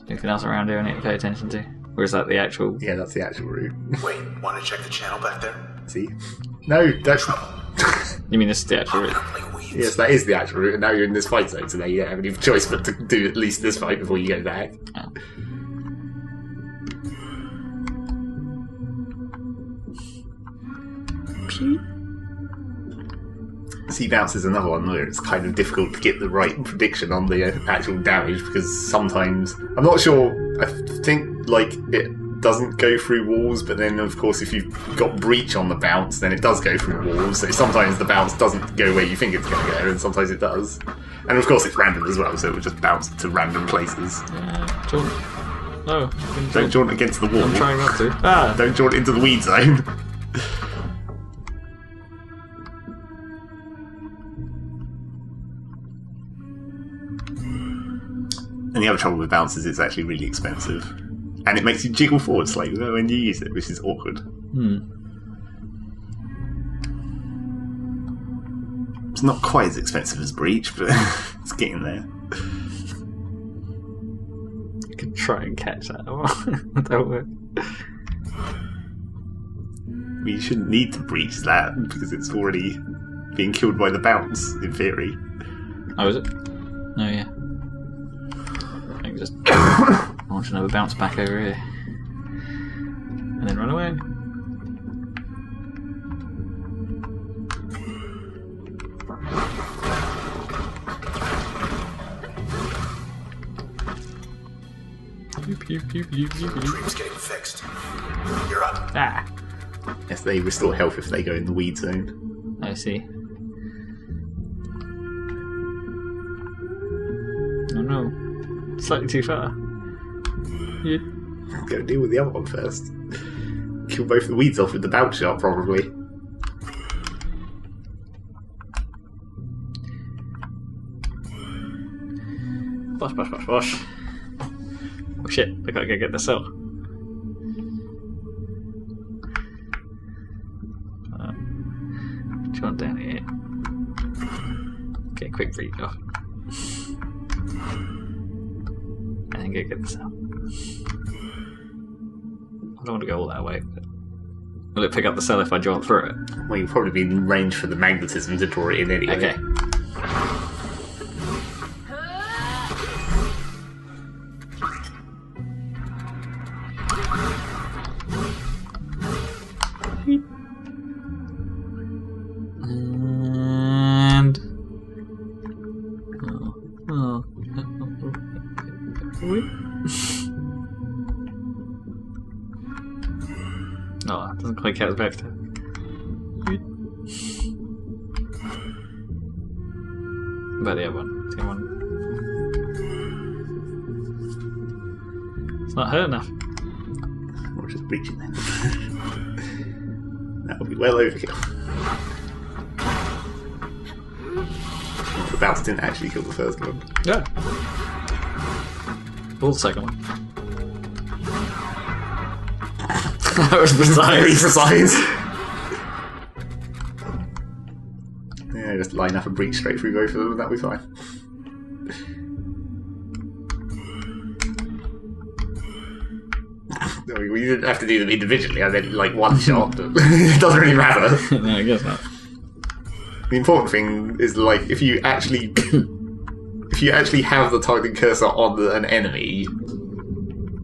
Anything else around here I need to pay attention to? Or is that the actual... Yeah, that's the actual route. Wait, want to check the channel back there? See? No, that's... You mean this is the actual route? Yes, that is the actual route, and now you're in this fight zone, so now you don't have any choice but to do at least this fight before you go back. Oh. Sea bounce is another one where it's kind of difficult to get the right prediction on the actual damage, because sometimes... I'm not sure, I think, like, it doesn't go through walls, but then, of course, if you've got breach on the bounce, then it does go through walls, so sometimes the bounce doesn't go where you think it's going to go, and sometimes it does. And, of course, it's random as well, so it will just bounce to random places. Jaunt. No. Don't jaunt against the wall. I'm trying not to. Ah! Don't jaunt into the weed zone. And the other trouble with bounce is it's actually really expensive. And it makes you jiggle forward slightly when you use it, which is awkward. It's not quite as expensive as breach, but it's getting there. You can try and catch that. That work. You shouldn't need to breach that, because it's already being killed by the bounce, in theory. Oh, is it? Oh, yeah. I can just launch another bounce back over here. And then run away. Dream's getting fixed. You're up. Ah! Yes, they restore health if they go in the weed zone. I see. Oh no. Slightly too far. Yeah. Go deal with the other one first. Kill both the weeds off with the bounce shot, probably. Bosh, bosh, bosh, bosh. Oh shit, I gotta go get the cell. Do you want down here? Okay, quick breach off. And then go get the cell. I don't want to go all that way, but will it pick up the cell if I jump through it? Well, you'll probably be in range for the magnetism to draw it in anyway. Okay. And... Oh, it doesn't quite count as vector. But the other one. The other one. It's not hurt enough. Or just breaching then. That'll be well overkill. The bounce didn't actually kill the first one. Yeah. Well, the second one. That was Very precise. precise. Yeah, just line up a breach straight through both of them and that'll be fine. No, we didn't have to do them individually, I meant like one shot, but it doesn't really matter. No, I guess not. The important thing is, like, if you actually have the targeting cursor on an enemy,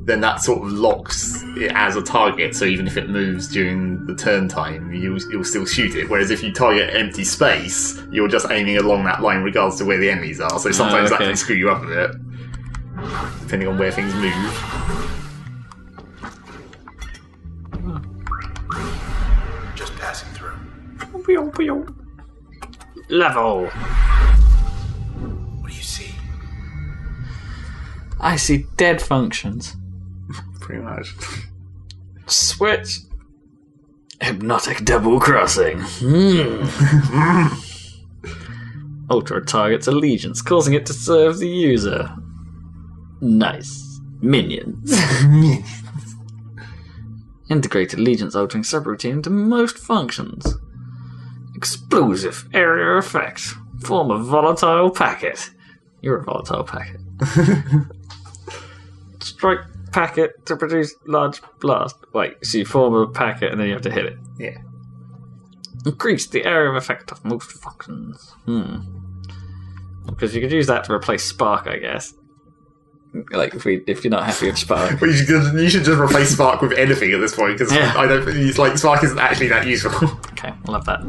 then that sort of locks it as a target, so even if it moves during the turn time, you'll still shoot it. Whereas if you target empty space, you're just aiming along that line regardless of where the enemies are, so sometimes that okay. can screw you up a bit, depending on where things move. Just passing through. Level! What do you see? I see dead functions. Pretty much. Switch. Hypnotic double crossing. Ultra targets allegiance, causing it to serve the user. Nice. Minions. Integrate allegiance altering subroutine into most functions. Explosive area effect. Form a volatile packet. You're a volatile packet. Strike packet to produce large blast. Wait, so you form a packet and then you have to hit it. Yeah. Increase the area of effect of most functions. Because you could use that to replace Spark, I guess. Like, if you're not happy with Spark. But you should just replace Spark with anything at this point, because I don't think like Spark isn't actually that useful. Okay, we'll have that.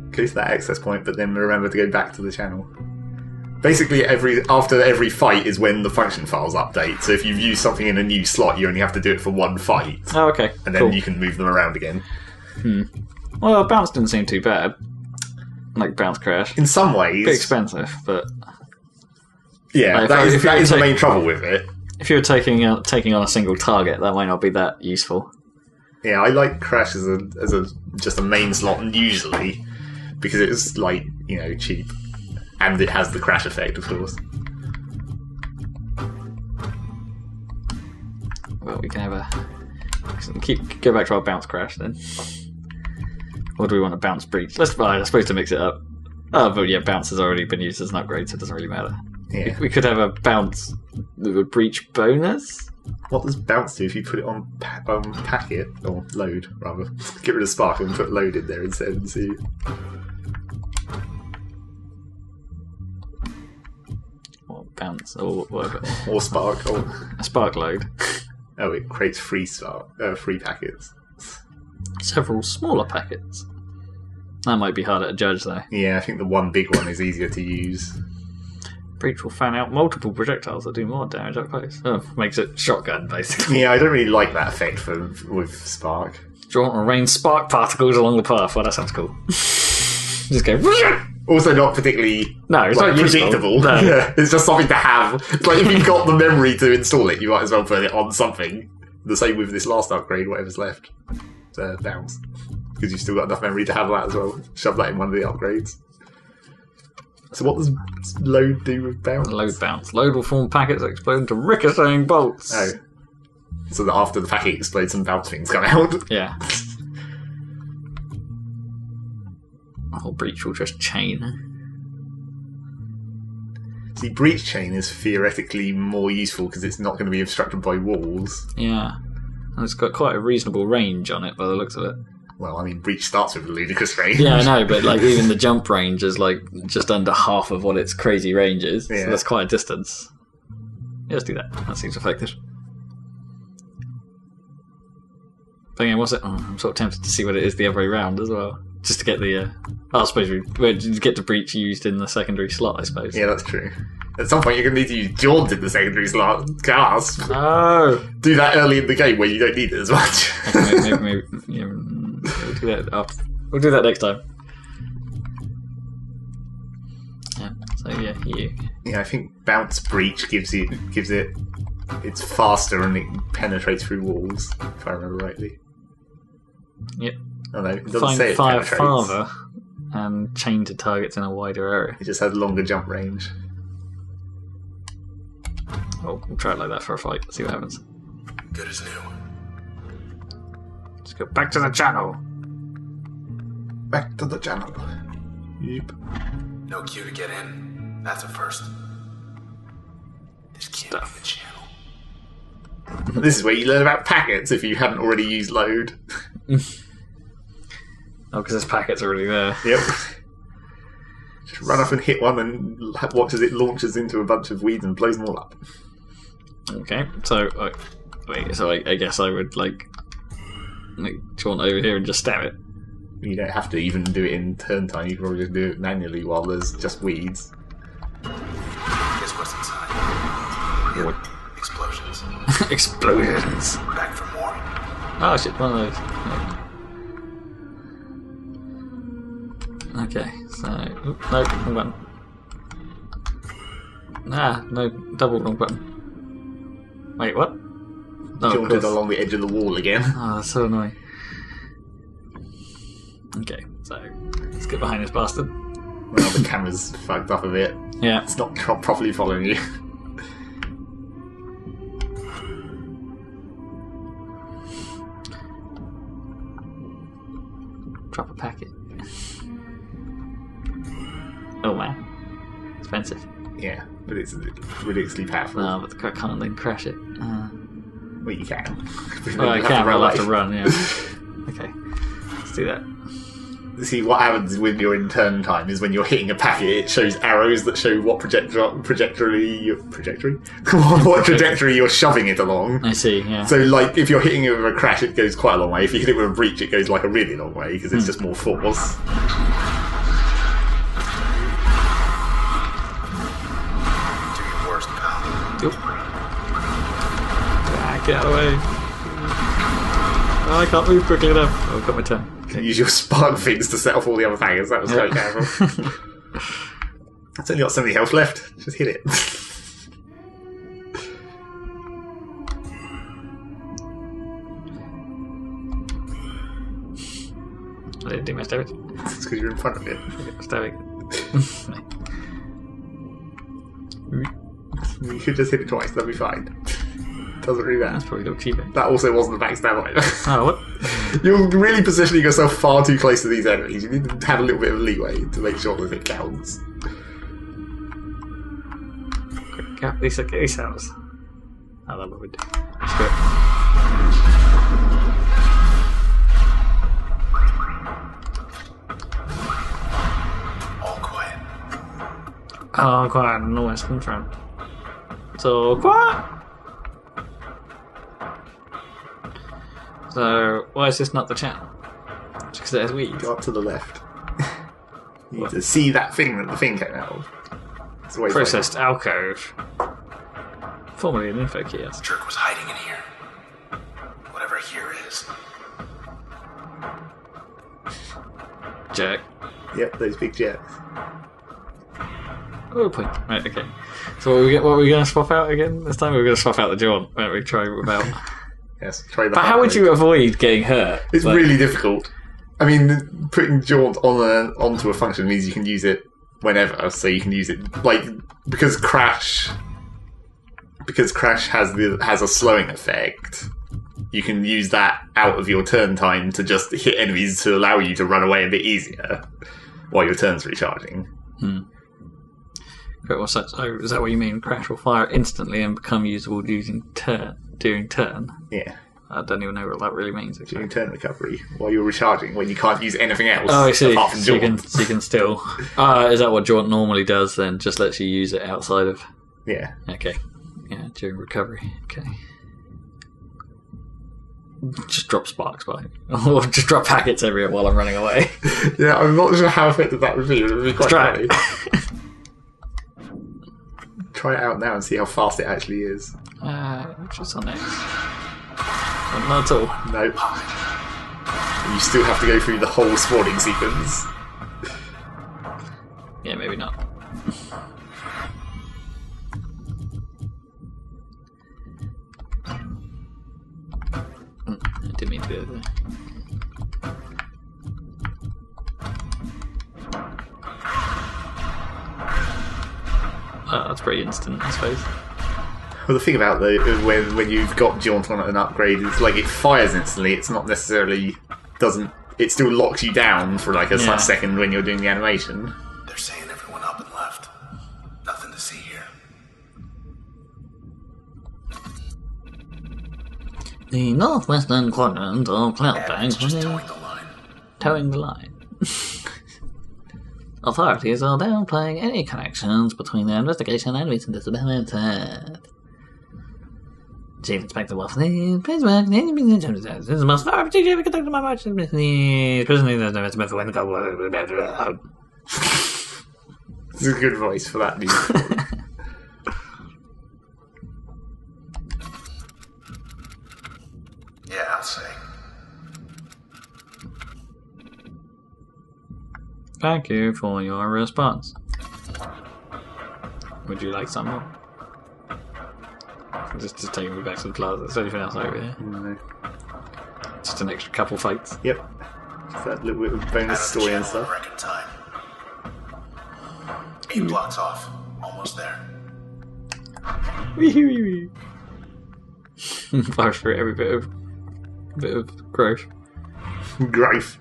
Increase that access point, but then remember to go back to the channel. Basically, after every fight is when the function files update. So if you've used something in a new slot, you only have to do it for one fight. Oh, okay. And then you can move them around again. Well, bounce didn't seem too bad. Like bounce crash. In some ways. A bit expensive, but... Yeah, like, that is the main trouble with it. If you were taking on a single target, that might not be that useful. Yeah, I like crash as just a main slot usually, because it's like, cheap. And it has the crash effect, of course. Well, we can have go back to our bounce crash then. Or do we want a bounce breach? I suppose to mix it up. Oh, but yeah, bounce has already been used as an upgrade, so it doesn't really matter. Yeah. We could have a bounce with a breach bonus. What does bounce do if you put it on packet, or load, rather? Get rid of Spark and put load in there instead and see. Or bounce, or whatever. Or Spark, or... A Spark load. Oh, it creates free packets. Several smaller packets. That might be harder to judge, though. Yeah, I think the one big one is easier to use. Breach will fan out multiple projectiles that do more damage up close. Oh, makes it shotgun, basically. Yeah, I don't really like that effect with Spark. Do you want to rain spark particles along the path? Well, that sounds cool. Just go... Also not particularly no, it's not predictable. No. Yeah, it's just something to have. It's like if you've got the memory to install it, you might as well put it on something. The same with this last upgrade, whatever's left. Bounce. Because you've still got enough memory to have that as well. Shove that in one of the upgrades. So what does load do with bounce? Load bounce. Load will form packets that explode into ricocheting bolts. Oh. So that after the packet explodes, some bounce things come out. Yeah. Or breach will just chain. See, breach chain is theoretically more useful because it's not going to be obstructed by walls. Yeah. And it's got quite a reasonable range on it by the looks of it. Well, I mean, breach starts with a ludicrous range. Yeah, I know, but like even the jump range is like just under half of what its crazy range is. Yeah. So that's quite a distance. Yeah, let's do that. That seems effective. But again, what's it? Oh, I'm sort of tempted to see what it is the other way around as well. Just to get the... I suppose we get the breach used in the secondary slot, I suppose. Yeah, that's true. At some point, you're going to need to use Jaunt in the secondary slot. Gasp. Oh! Do that early in the game where you don't need it as much. maybe yeah, we'll do that after. We'll do that next time. Yeah. So yeah, you. Yeah, I think bounce breach gives it. It's faster and it penetrates through walls. If I remember rightly. Yep. Oh no, it doesn't say it fire penetrates. farther and chain to targets in a wider area. It just has longer jump range. Oh, we'll try it like that for a fight. See what happens. Good as new. Let's go back to the channel. Back to the channel. Yep. No cue to get in. That's a first. This can't be the channel. This is where you learn about packets if you hadn't already used load. Oh, because there's packets already there. Yep. Just run up and hit one and watch as it launches into a bunch of weeds and blows them all up. Okay, so I guess I would like jaunt over here and just stab it. You don't have to even do it in turn time. You can probably just do it manually while there's just weeds. Guess what's inside? What? Explosions. Explosions. Back for more? Oh shit, one of those. No. Okay, so... no, wrong button. No, double wrong button. Wait, what? Oh, Jaunted along the edge of the wall again. Oh, that's so annoying. Okay, so let's get behind this bastard. Well, the camera's fucked up a bit. Yeah. It's not properly following you. Drop a packet. Oh man, expensive. Yeah, but it's ridiculously powerful. No, but I can't then crash it. Well, you can. Well, I can, but I'll have to run, yeah. Okay, let's do that. See, what happens with your in turn time is when you're hitting a packet, it shows arrows that show what trajectory what trajectory you're shoving it along. I see, yeah. So, like, if you're hitting it with a crash, it goes quite a long way. If you hit it with a breach, it goes like a really long way because it's just more force. Do your worst, pal. Yep. Get out of the way. Oh, I can't move quickly enough. Oh, I've got my turn. Okay. Use your spark things to set off all the other bangers. That was quite careful. It's only got so many health left. Just hit it. I didn't do my damage. It's because you're in front of it. Stabbing. You could just hit it twice. That'll be fine. Doesn't really matter. That's probably a little cheaper. That also wasn't the backstab either. Oh, what? You're really positioning yourself far too close to these enemies. You need to have a little bit of leeway to make sure that it counts. Quick, these sounds. Oh, that would do. Let's do it. All quiet. Oh, quiet. No one's confirmed. So, quiet! So, why is this not the channel? Just because there's weeds. Go up to the left. You need to see that thing that the thing came out of. It's always Processed alcove. Formerly an info kiosk. Jerk was hiding in here. Whatever here is. Jerk. Yep, those big jets. Oh, point. Right, okay. So what are we going to swap out again this time? We're going to swap out the jaunt. Why don't we try without... Yes, try that. But how would you avoid getting hurt? It's really difficult. I mean, putting jaunt onto a function means you can use it whenever, so you can use it like because crash has a slowing effect. You can use that out of your turn time to just hit enemies to allow you to run away a bit easier while your turn's recharging. What's that? Oh, is that what you mean? Crash will fire instantly and become usable during turn. Yeah. I don't even know what that really means. During turn recovery, while you're recharging, when you can't use anything else. Oh, I see. Apart from So jaunt. you can still. Is that what jaunt normally does? Then just lets you use it outside of. Yeah. Okay. Yeah, during recovery. Okay. Just drop sparks by, or just drop packets everywhere while I'm running away. Yeah, I'm not sure how effective that would be. It would be quite funny. Try it out now and see how fast it actually is. Which is on next? Not at all. Nope. You still have to go through the whole spawning sequence. Yeah, maybe not. I didn't mean to do that. That's pretty instant, I suppose. Well, the thing about when you've got jaunt on an upgrade is like it fires instantly. It's not necessarily it still locks you down for like a second when you're doing the animation. They're saying everyone up and left. Nothing to see here. The northwestern quadrant of Cloud Bank Just towing the line. towing the line. Authorities are downplaying any connections between their investigation and recent disappearance. Chief Inspector Wolfley, please work. This is the most far particularly conduct of my march. Presently, there's no estimate for when the goal. It's a good voice for that music. Yeah, I'll say. Thank you for your response. Would you like some more? Just taking me back to the plaza. Is there anything else over here? No. Just an extra couple fights. Yep. Just that little bit of bonus story and stuff. Record time. 8 blocks off. Almost there. Fire through every bit of growth. Growth.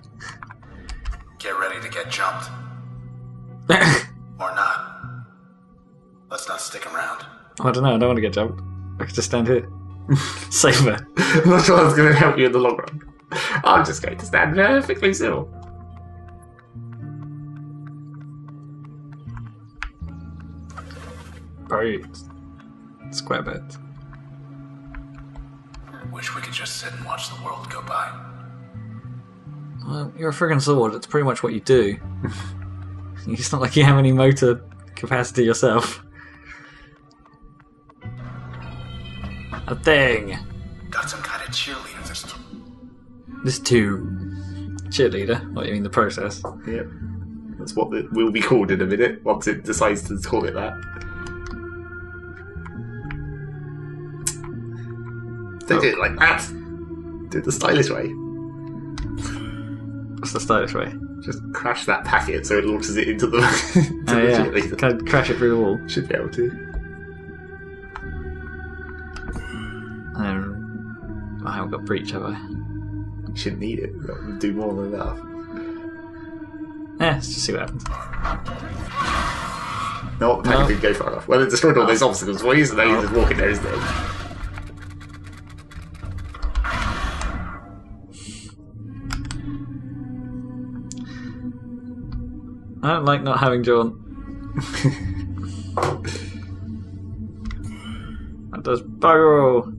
Get ready to get jumped. Or not. Let's not stick around. I don't know. I don't want to get jumped. I could just stand here. Safer. I'm not sure that's going to help you in the long run. I'm just going to stand perfectly still. Right. Square bit. Wish we could just sit and watch the world go by. Well, you're a friggin' sword. It's pretty much what you do. It's not like you have any motor capacity yourself. A thing. Got some kind of cheerleader this. This too. Cheerleader? What, you mean the process? Yep. That's what it will be called in a minute, once it decides to call it that. Don't do it like that. Do it the stylish way. What's the stylish way? Just crash that packet so it launches it into the, Oh yeah, cheerleader. can I crash it through the wall? Should be able to. I haven't got breach, have I? You shouldn't need it. That would do more than enough. Yeah, let's just see what happens. No, the packet didn't go far enough. Well, it destroyed all those obstacles for you, so now you're just walking there instead. I don't like not having jaunt. That does bugger.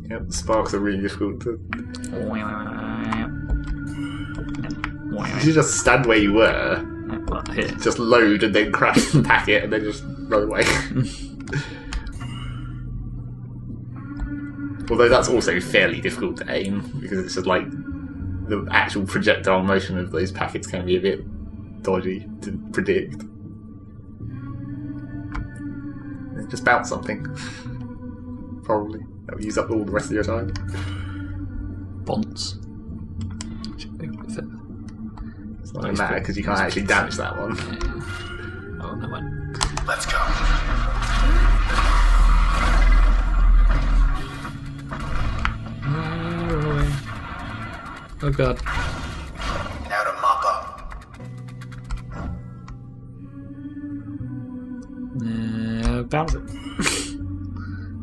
Yep, sparks are really difficult to... You should just stand where you were, Here. just load and then crash the packet and then just run away. Although that's also fairly difficult to aim, because it's just like the actual projectile motion of those packets can be a bit dodgy to predict. And just bounce something. Probably. That would use up all the rest of your time. Bonds. It's not going to matter because you can't actually damage that one. Oh, never mind. Let's go. Oh god. Now to mop up. Bounce it.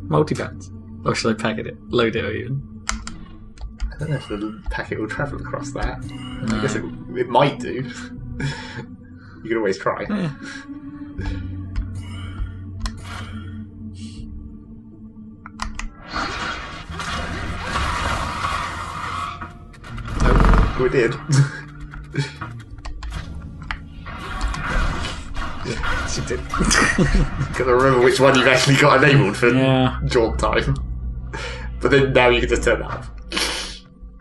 Multi-bounce. Or should I packet it? Load it or even? I don't know if the packet will travel across that. I guess it might do. You can always try. Yeah. Oh, it did. Yeah, she did. Gotta remember which one you've actually got enabled for jaunt time. But then now you can just turn that off.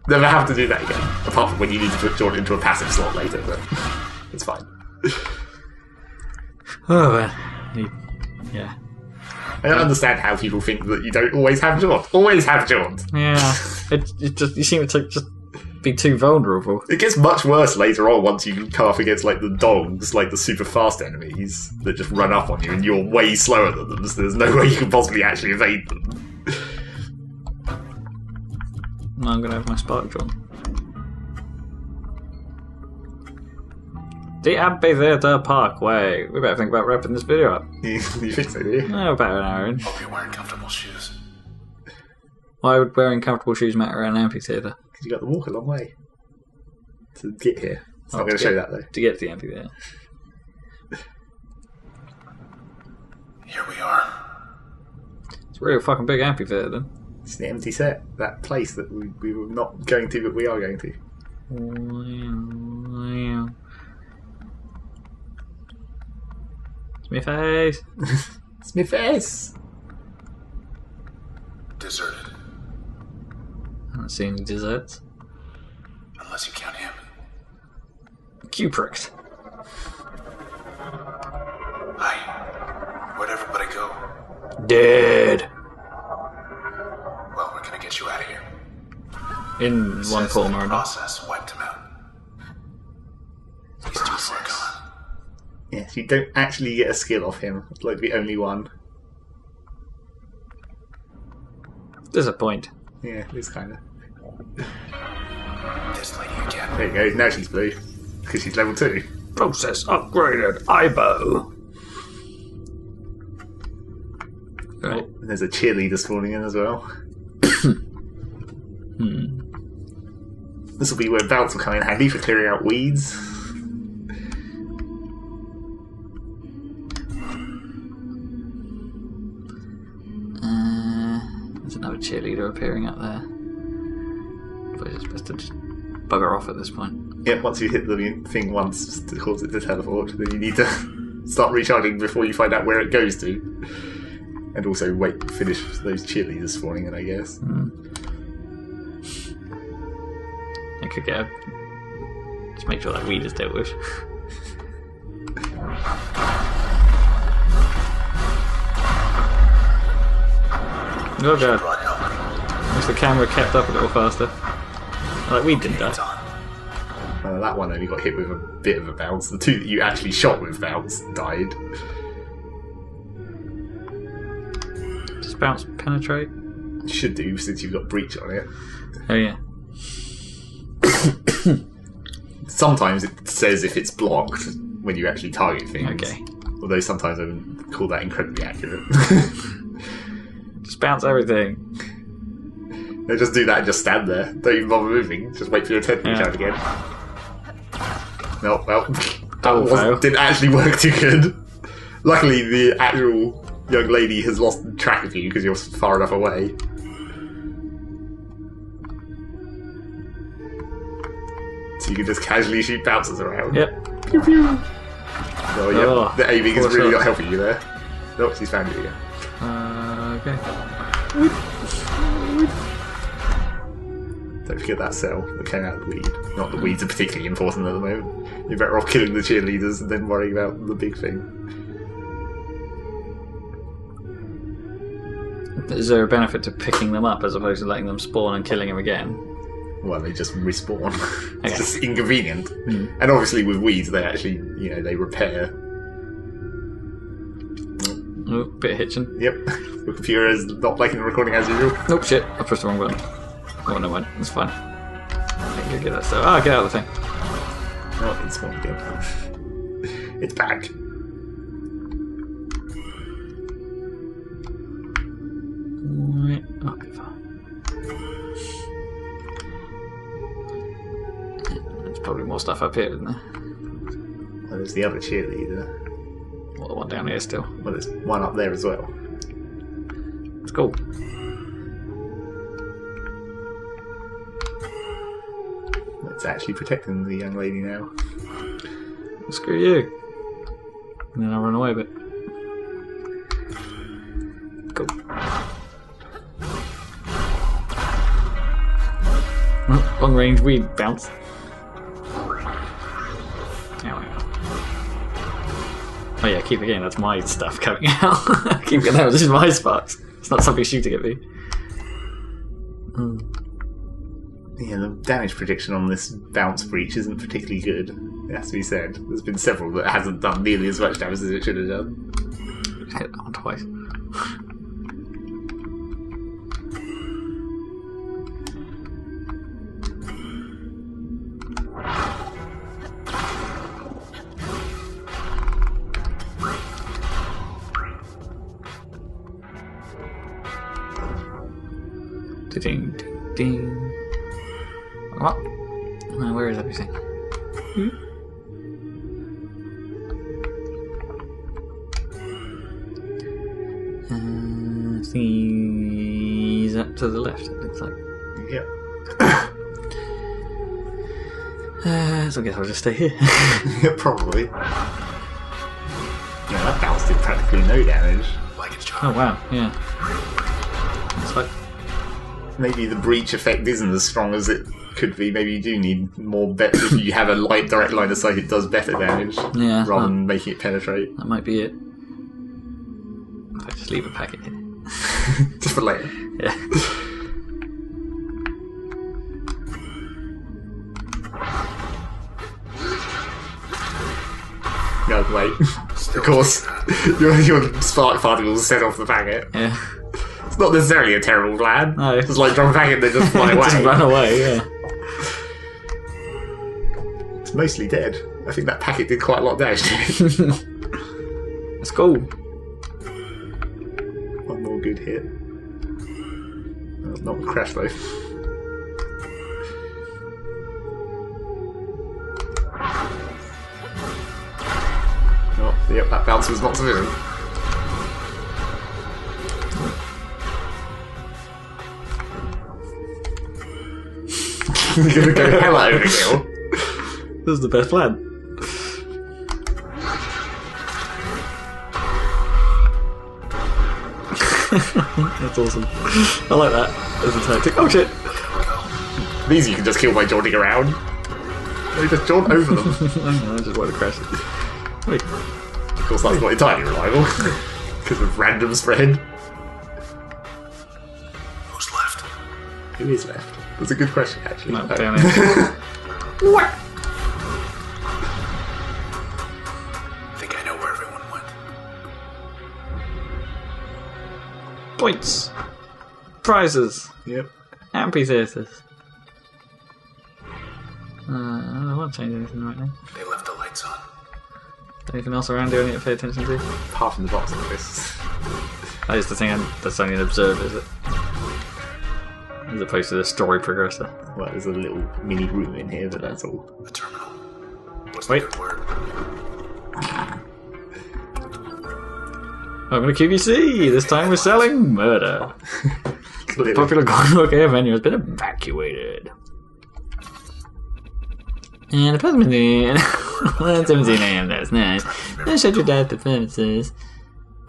Never have to do that again. Apart from when you need to put jaunt into a passive slot later, but it's fine. Oh, well. Yeah. I don't understand how people think that you don't always have jaunt. Always have jaunt. Yeah. It just, you seem to just be too vulnerable. It gets much worse later on once you come up against like the dogs, like the super fast enemies that just run up on you and you're way slower than them, so there's no way you can possibly actually evade them. No, I'm gonna have my spark drawn. The Amphitheatre Parkway. We better think about wrapping this video up. You think so, do you? Oh, about an hour in. Hope you're wearing comfortable shoes. Why would wearing comfortable shoes matter at an amphitheatre? Because you got to walk a long way to get here. It's not going to show that though. To get to the amphitheatre. Here we are. It's a real fucking big amphitheatre then. It's the empty set, that place that we were not going to, but we are going to. Smithface! Smithface! Deserted. I don't see any desserts. Unless you count him. Cuprix. Hi. Where'd everybody go? Dead! Well, we're gonna get you out of here. In one Says form the or another. process wiped him out. He's too far gone. Yes, you don't actually get a skill off him. It's like the only one. There's a point. Yeah, it's kind of. This lady again. There you go, now she's blue. Because she's level 2. Process upgraded. IBO. Right. And there's a cheerleader spawning in as well. This will be where bounce will come in handy for clearing out weeds. There's another cheerleader appearing up there. But it's best to just bugger off at this point. Yeah, once you hit the thing once just to cause it to teleport, then you need to start recharging before you find out where it goes to. And also finish those cheerleaders spawning in, I guess. I could get just make sure that weed is dealt with. Oh god. Wish the camera kept up a little faster. Like, weed didn't die. That one only got hit with a bit of a bounce. The two that you actually shot with bounce died. Does bounce penetrate? It should do, since you've got breach on it. Oh yeah. Sometimes it says if it's blocked when you actually target things. Okay. Although sometimes I would call that incredibly accurate. Just bounce everything. They just do that and just stand there. Don't even bother moving. Just wait for your turn to recharge again. No, well, that didn't actually work too good. Luckily, the actual young lady has lost track of you because you're far enough away. So you can just casually shoot bouncers around. Yep. Pew pew. Oh, yeah. Oh, the aiming is really shot. not helping you there. Nope, she's found you again. Okay. Don't forget that cell that came out of the weed. Not that weeds are particularly important at the moment. You're better off killing the cheerleaders and then worrying about the big thing. Is there a benefit to picking them up as opposed to letting them spawn and killing them again? Well, they just respawn. It's Okay. just inconvenient. And obviously with weeds, they actually, they repair. Oh, bit of hitching. Yep. The computer is not liking the recording as usual. Oh shit, I pressed the wrong button. Oh, no mind, it's fine. I can get that stuff. Ah, get out of the thing. Oh, it's spawned again. It's back. Right. Okay, fine. There's probably more stuff up here, isn't there? Well, there's the other cheerleader. Well, the one down here still. Well, there's one up there as well. Let's go. It's actually protecting the young lady now. Screw you. And then I'll run away a bit. Go. Long range weed bounce. Oh yeah, keep again, that's my stuff coming out. Keep getting out, this is my sparks. It's not something shooting at me. Yeah, the damage prediction on this bounce breach isn't particularly good, it has to be said. There's been several that hasn't done nearly as much damage as it should have done. Just hit that one twice. Ding, ding, ding. What? Where is everything? He's up to the left, it looks like. Yep. So I guess I'll just stay here. Yeah, probably. Yeah, that bounce did practically no damage. Like it's Oh wow, yeah. It's like, Maybe the breach effect isn't as strong as it could be. Maybe you do need more if you have a light direct line of sight, it does better damage. yeah, Rather than making it penetrate. that might be it. If I just leave a packet here. Just for later. Yeah. No, wait. Of course, your spark particles set off the packet. Yeah. It's not necessarily a terrible plan. No. Just like drop a packet and then just fly away. Just run away, yeah. It's mostly dead. I think that packet did quite a lot of damage to it. It's cool. One more good hit. Not the crash though. That bounce was not sufficient. You're gonna go hella overkill. This is the best plan. That's awesome. I like that as a tactic. Oh shit! These you can just kill by jaunting around. They just jaunt over them. I just want to crash it. Wait. Of course, that's not entirely reliable because of random spread. Who's left? Who is left? That's a good question, actually. No, damn it. What? I think I know where everyone went. Points. Prizes. Yep. Amphitheatres. I don't want to change anything right now. They left the lights on. Anything else around here I need to pay attention to? Apart from the box office. That is the thing that's only an observer, is it? As opposed to the story progressor. Well, there's a little mini room in here, but that's all. A terminal. What's Wait. the good word? Welcome to QVC! This time we're selling murder. Clearly. Popular Gordon air venue has been evacuated. And approximately 1:17 a.m. last night, the scheduled death performances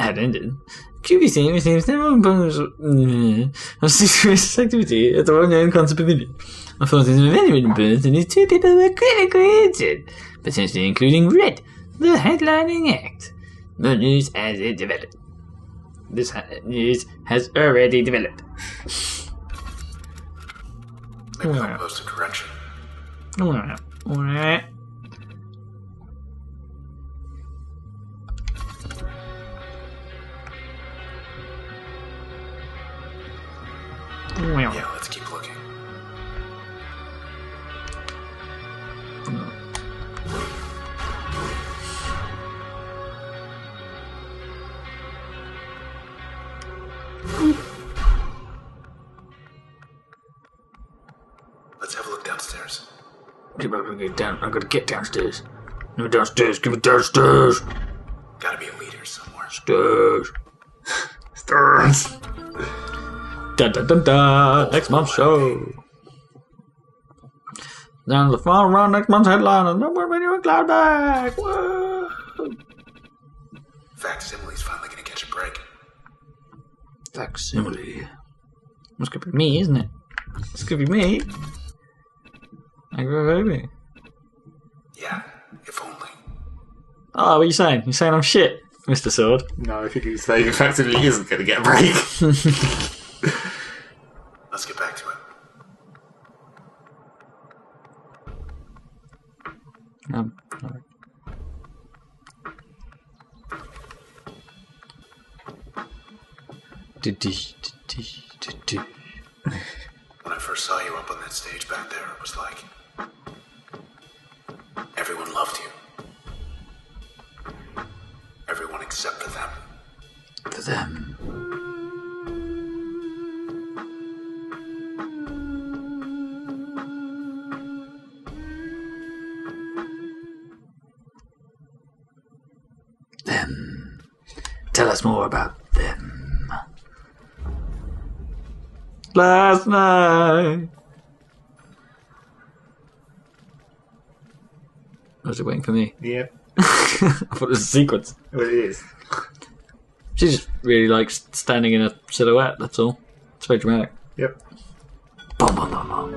had ended. QVC received several components of suspicious activity at the well-known concert pavilion. Authorities have evaluated birds and these two people were critically injured, potentially including Red, the headlining act. More news as it developed. This news has already developed. Maybe they'll post a correction. Alright. Yeah, let's keep looking. Let's have a look downstairs. I'm gonna get downstairs. No, downstairs. Give it downstairs. Gotta be a leader somewhere. Stairs. Stars. Dun dun dun dun. Next month's show. Down the final round, next month's headline, and number video and cloud back. Whoa. Facsimile's finally gonna catch a break. Facsimile. This could be me, isn't it? This could be me. Angry baby. Yeah, if only. Oh, what are you saying? You're saying I'm shit, Mr. Sword. No, I think he's saying effectively he isn't going to get a break. Let's get back to it. Alright. When I first saw you up on that stage back there, it was like everyone loved you. Everyone except for them. For them. Them. Tell us more about them. Last night. Was it waiting for me? Yeah. I thought it was a sequence. Well, it is. She just really likes standing in a silhouette, that's all. It's very dramatic. Yep. Bum, bum, bum, bum.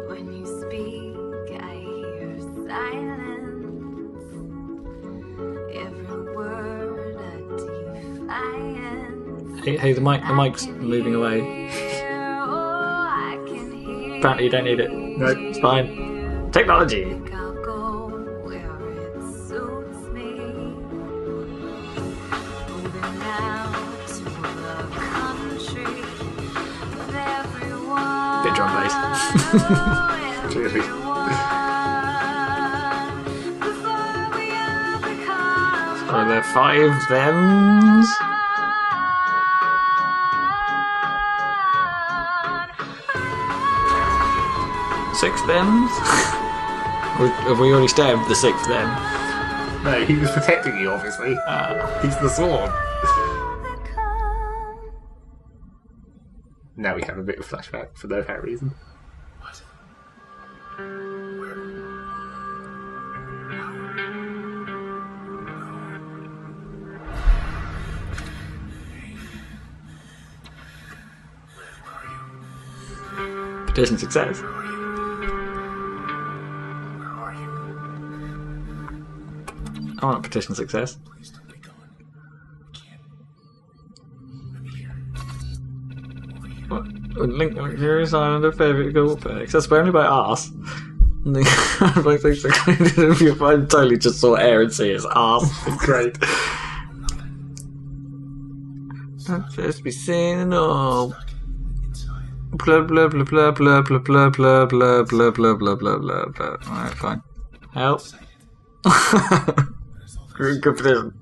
When you speak, I hear silence. Every word a defiance. Hey, the mic's moving away. Apparently you don't need it. No. It's fine. Technology. I'll go where it suits me. Moving out to the country with everyone. Bit drum bass. Clearly. Before we all become Are there 5 thems? one. 6 thems? Or have we already stabbed the 6th them? No, he was protecting you, obviously. He's the sword. Now we have a bit of flashback for no apparent reason. What? Petition success. Where are you? I want petition success. Please don't be gone. I can't. I'm here. Over here. What? Link Luxurious Island of Favorable, accessible only by arse. I totally just saw air and see his arse. Great. Not first to be seen and all. Inside. Blah blah blah blah blah blah blah blah blah blah blah blah blah blah blah. Alright, fine. Help. Good petition.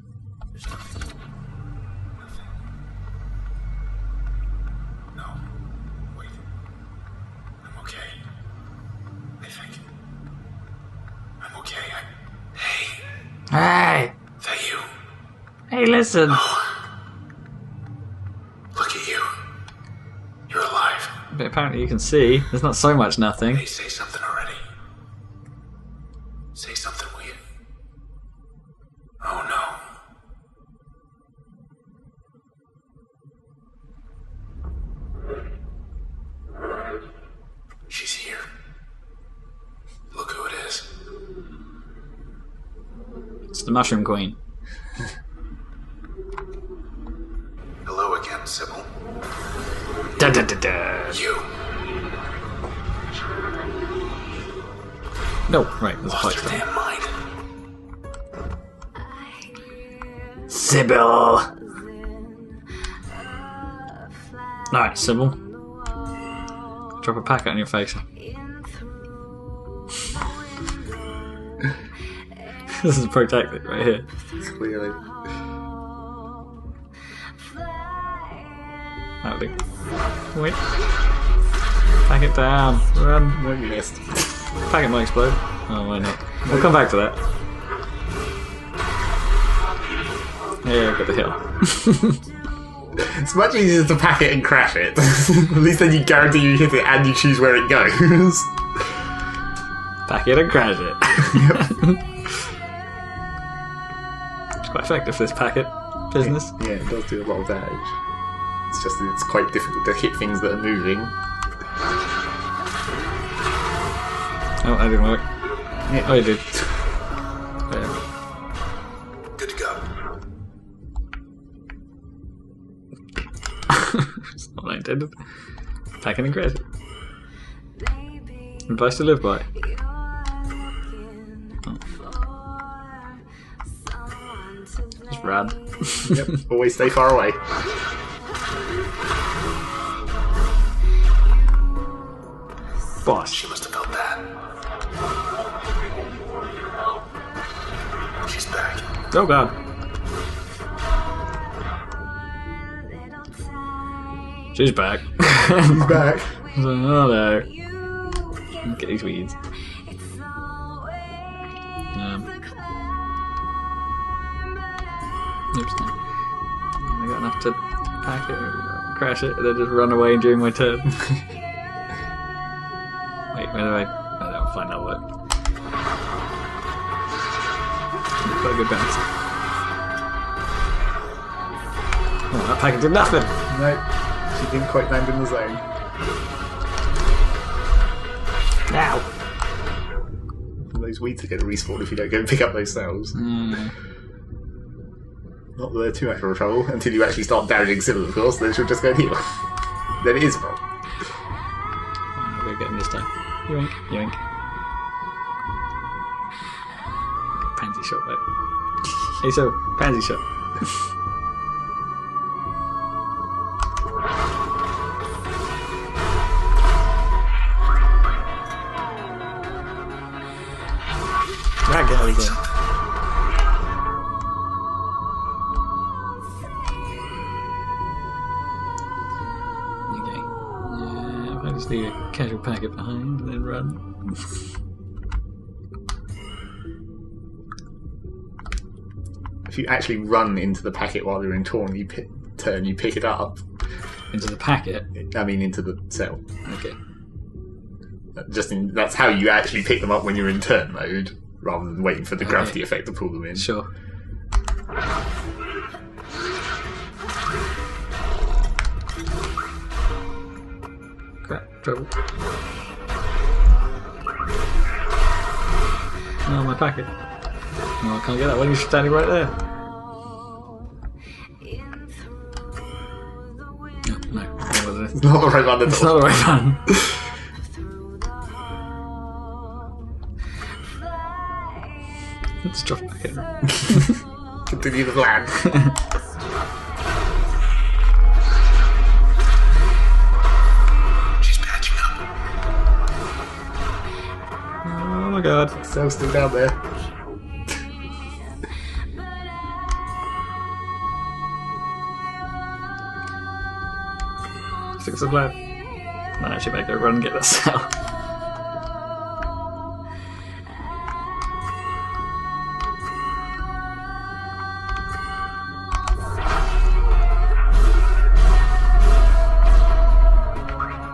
No. Wait. I'm okay. I think. I'm okay. Hey. Hey! That you? Hey, listen! Look at you. You're alive. But apparently you can see. There's not so much nothing. Hey, say something already. Say something, will you? Oh no. She's here. Look who it is. It's the Mushroom Queen. Hello again, Sybil. Da da da da. You. No, right, there's a Lost fight her there. damn mind. Sybil! Alright, Sybil. Drop a packet on your face. This is protected right here. Clearly. That'll do. Wait. Pack it down. Run. No, you missed. Packet might explode. Oh, why not? We'll come back to that. Yeah, got the hill. It's much easier to pack it and crash it. At least then you guarantee you hit it and you choose where it goes. Pack it and crash it. It's quite effective, this packet business. Yeah, it does do a lot of damage. It's just that it's quite difficult to hit things that are moving. Oh, that didn't work. Yeah. Oh, it did. Yeah. Good to go. It's not what I intended. Pack it and crash it. Advice to live by. Just run. Yep. Always stay far away. Boss. She must have felt that. She's back. Oh god. She's back. He's back. Oh no. Look at these weeds. Oops. I got enough to pack it, crash it, and then just run away during my turn. Wait, where do I don't find that work. Quite a good bounce. Oh, that packet did nothing! No, she didn't quite land in the zone. Now! Those weeds are going to respawn if you don't go and pick up those cells. Not that they're too much of a trouble until you actually start damaging Sybil, of course, then she'll just go and heal. Then it is a problem. We'll get him this time. Yoink, yoink. Pansy shot, mate. Hey, so, pansy shot. That guy's in. Okay. Yeah, if I just leave a casual packet behind and then run. if you actually run into the packet while they're in turn, you pick it up. Into the packet? I mean, into the cell. Okay. That's how you actually pick them up when you're in turn mode, rather than waiting for the gravity effect to pull them in. Sure. Crap, trouble. Oh, my packet. No, I can't get that one. You're standing right there. No, that wasn't it. It's not the right one at It's all. not the right one. Let's drop it back in. Continue the plan. She's patching up. Oh my god. Cell's still down there. Six of left. Might actually better go run and get that cell.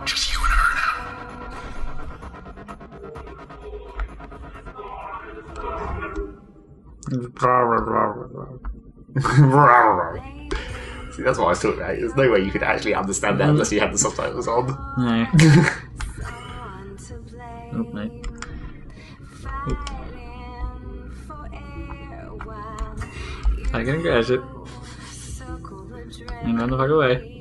Just you and her now. See, that's what I was talking about. There's no way you could actually understand that unless you had the subtitles on. No. Oh, no. I can catch it. And run the fuck away.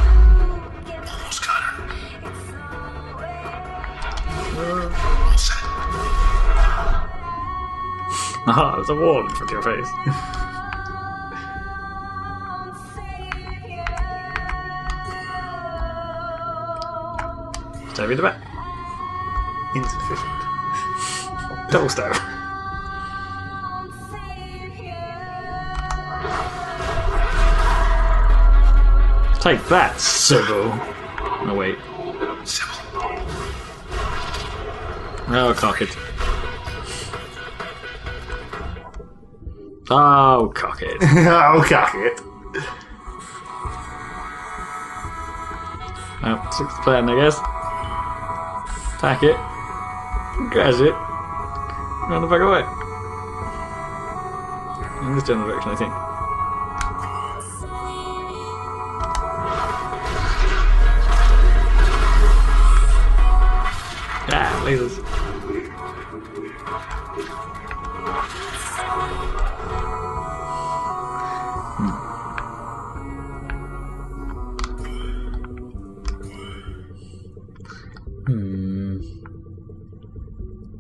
Almost got her. All set. Ah, there's a wall in front of your face. Stab you in the back. Insufficient. Double stab. Take that, Sybil. Oh, wait. Sybil. Oh, cock it. Oh, cock it. Oh, cock it. Well, six plan, I guess. Pack it. Crash it. Run the fuck away. In this general direction, I think. Ah, lasers.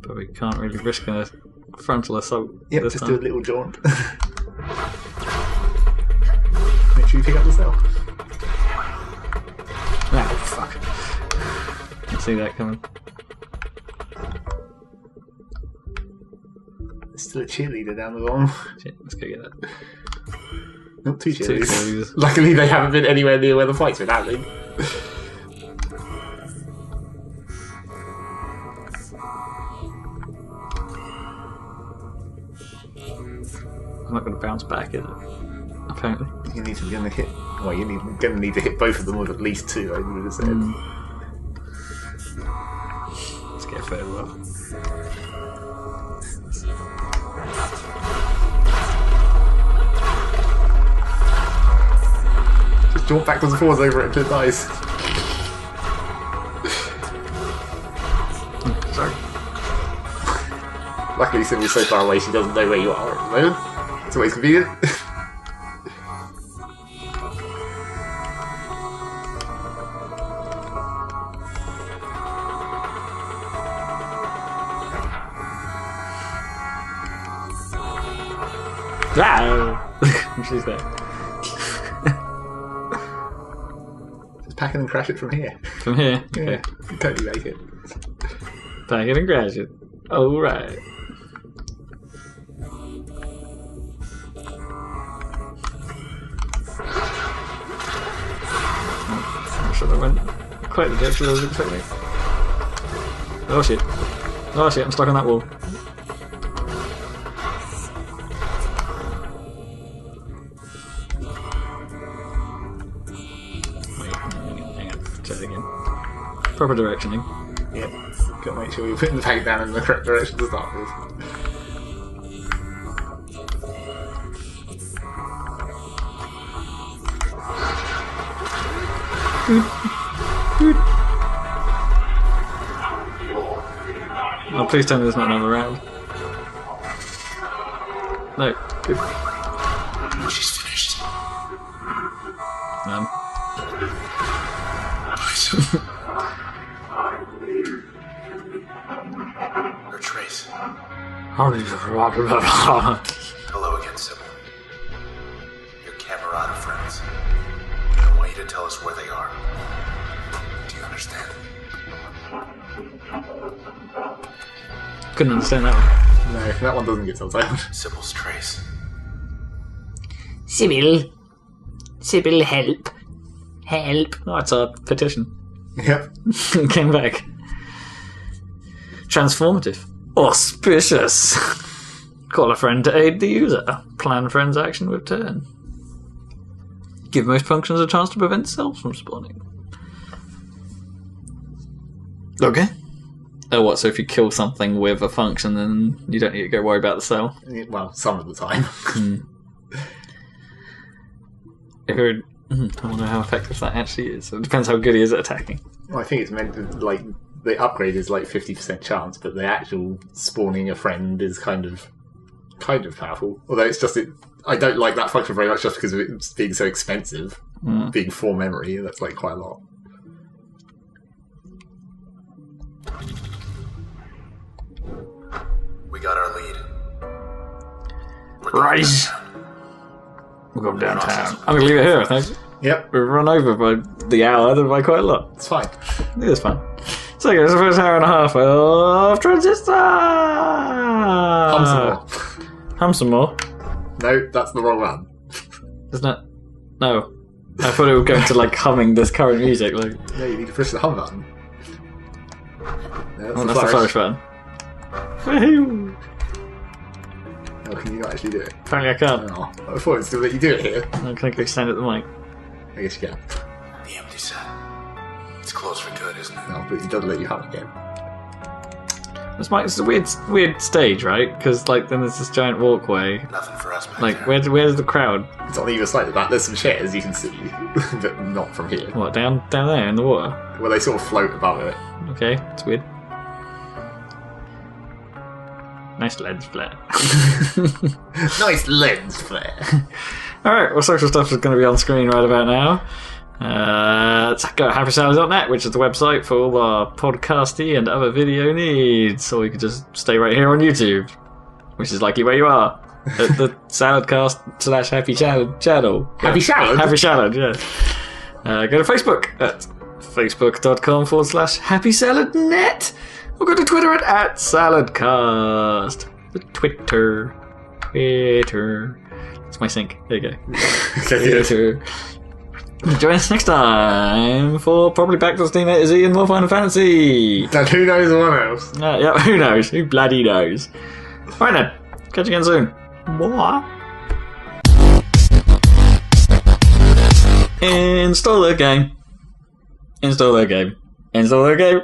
But we can't really risk a frontal assault Yep, this just time. do a little jaunt. Make sure you pick up the cell. Ah, fuck. Didn't see that coming. There's still a cheerleader down the bottom. Shit, let's go get that. Not two Two cheerleaders. cheerleaders. Luckily, they haven't been anywhere near where the fight's been happening. I'm not going to bounce back, is it? Apparently. You need to gonna hit. Well, you're going to need to hit both of them with at least two. I would have said. Let's get further up. Just jaunt backwards and forwards over it until it dies. Sorry. Luckily, Sybil's so far away she doesn't know where you are at the moment. It's always convenient. Ah! She's there. Just pack it and crash it from here. From here. Yeah, Okay. you totally make it. Pack it and crash it. Alright. sure I went quite the depth I was expecting. Oh shit. Oh shit, I'm stuck on that wall. Wait, hang on. Try it again. Proper directioning. Yep. Gotta make sure you're putting the tank down in the correct direction to start with. Oh, please tell me there's not another round. No. Good. She's finished. Her trace. Hello again, Sybil. Your camarada friends. I want you to tell us where they are. Do you understand? Couldn't understand that one. No, that one doesn't get subtitled. Sybil's trace. Sybil, help. Help. Oh, it's a petition. Yep. Came back. Transformative. Auspicious. Call a friend to aid the user. Plan friend's action with turn. Give most functions a chance to prevent cells from spawning. Okay. Oh, what? So if you kill something with a function, then you don't need to go worry about the cell? Well, some of the time. I don't know how effective that actually is. It depends how good he is at attacking. Well, I think it's meant to, like, the upgrade is like 50% chance, but the actual spawning a friend is kind of powerful. Although it's just, I don't like that function very much just because of it being so expensive. Being 4 memory, that's like quite a lot. We got our lead. Right. We'll go downtown. I'm going to leave it here, I think. Yep, We've run over by the hour by quite a lot. it's fine. It is fun. So it's the first hour and a half of Transistor! Hum some more. Hum some more. No, that's the wrong one. Isn't it? No. I thought it would go to like humming this current music. Like, No, you need to push the hum button. No, oh, that's the flourish button. Woohoo! Oh, can you not actually do it? Apparently I can't. Oh, I thought it was still that you do it here. I'm going to go stand at the mic. I guess you can. The empty set. It's closed for good, isn't it? No, but it doesn't let you hum again. It's a weird stage, right? Because like then there's this giant walkway. Nothing for us back Like there. where's the crowd? It's on either side of that. There's some chairs you can see, but not from here. What, down there in the water? Well, they sort of float above it. Okay, it's weird. Nice lens flare. Nice lens flare. Alright, well, social stuff is going to be on screen right about now. Go to happysalad.net, which is the website for all our podcasty and other video needs. Or you could just stay right here on YouTube, which is likely where you are. At the Saladcast/Happy Salad channel. Happy Salad? Happy Salad, yeah. Go to Facebook at facebook.com/happysaladnet. Or go to Twitter at Saladcast. The Twitter. It's my sync. There you go. Twitter. Join us next time for probably back to Steam A to Z and more Final Fantasy. And who knows what else? Yeah, who knows? Who bloody knows? Right then. Catch you again soon. Bye. Install the game. Install the game. Install the game.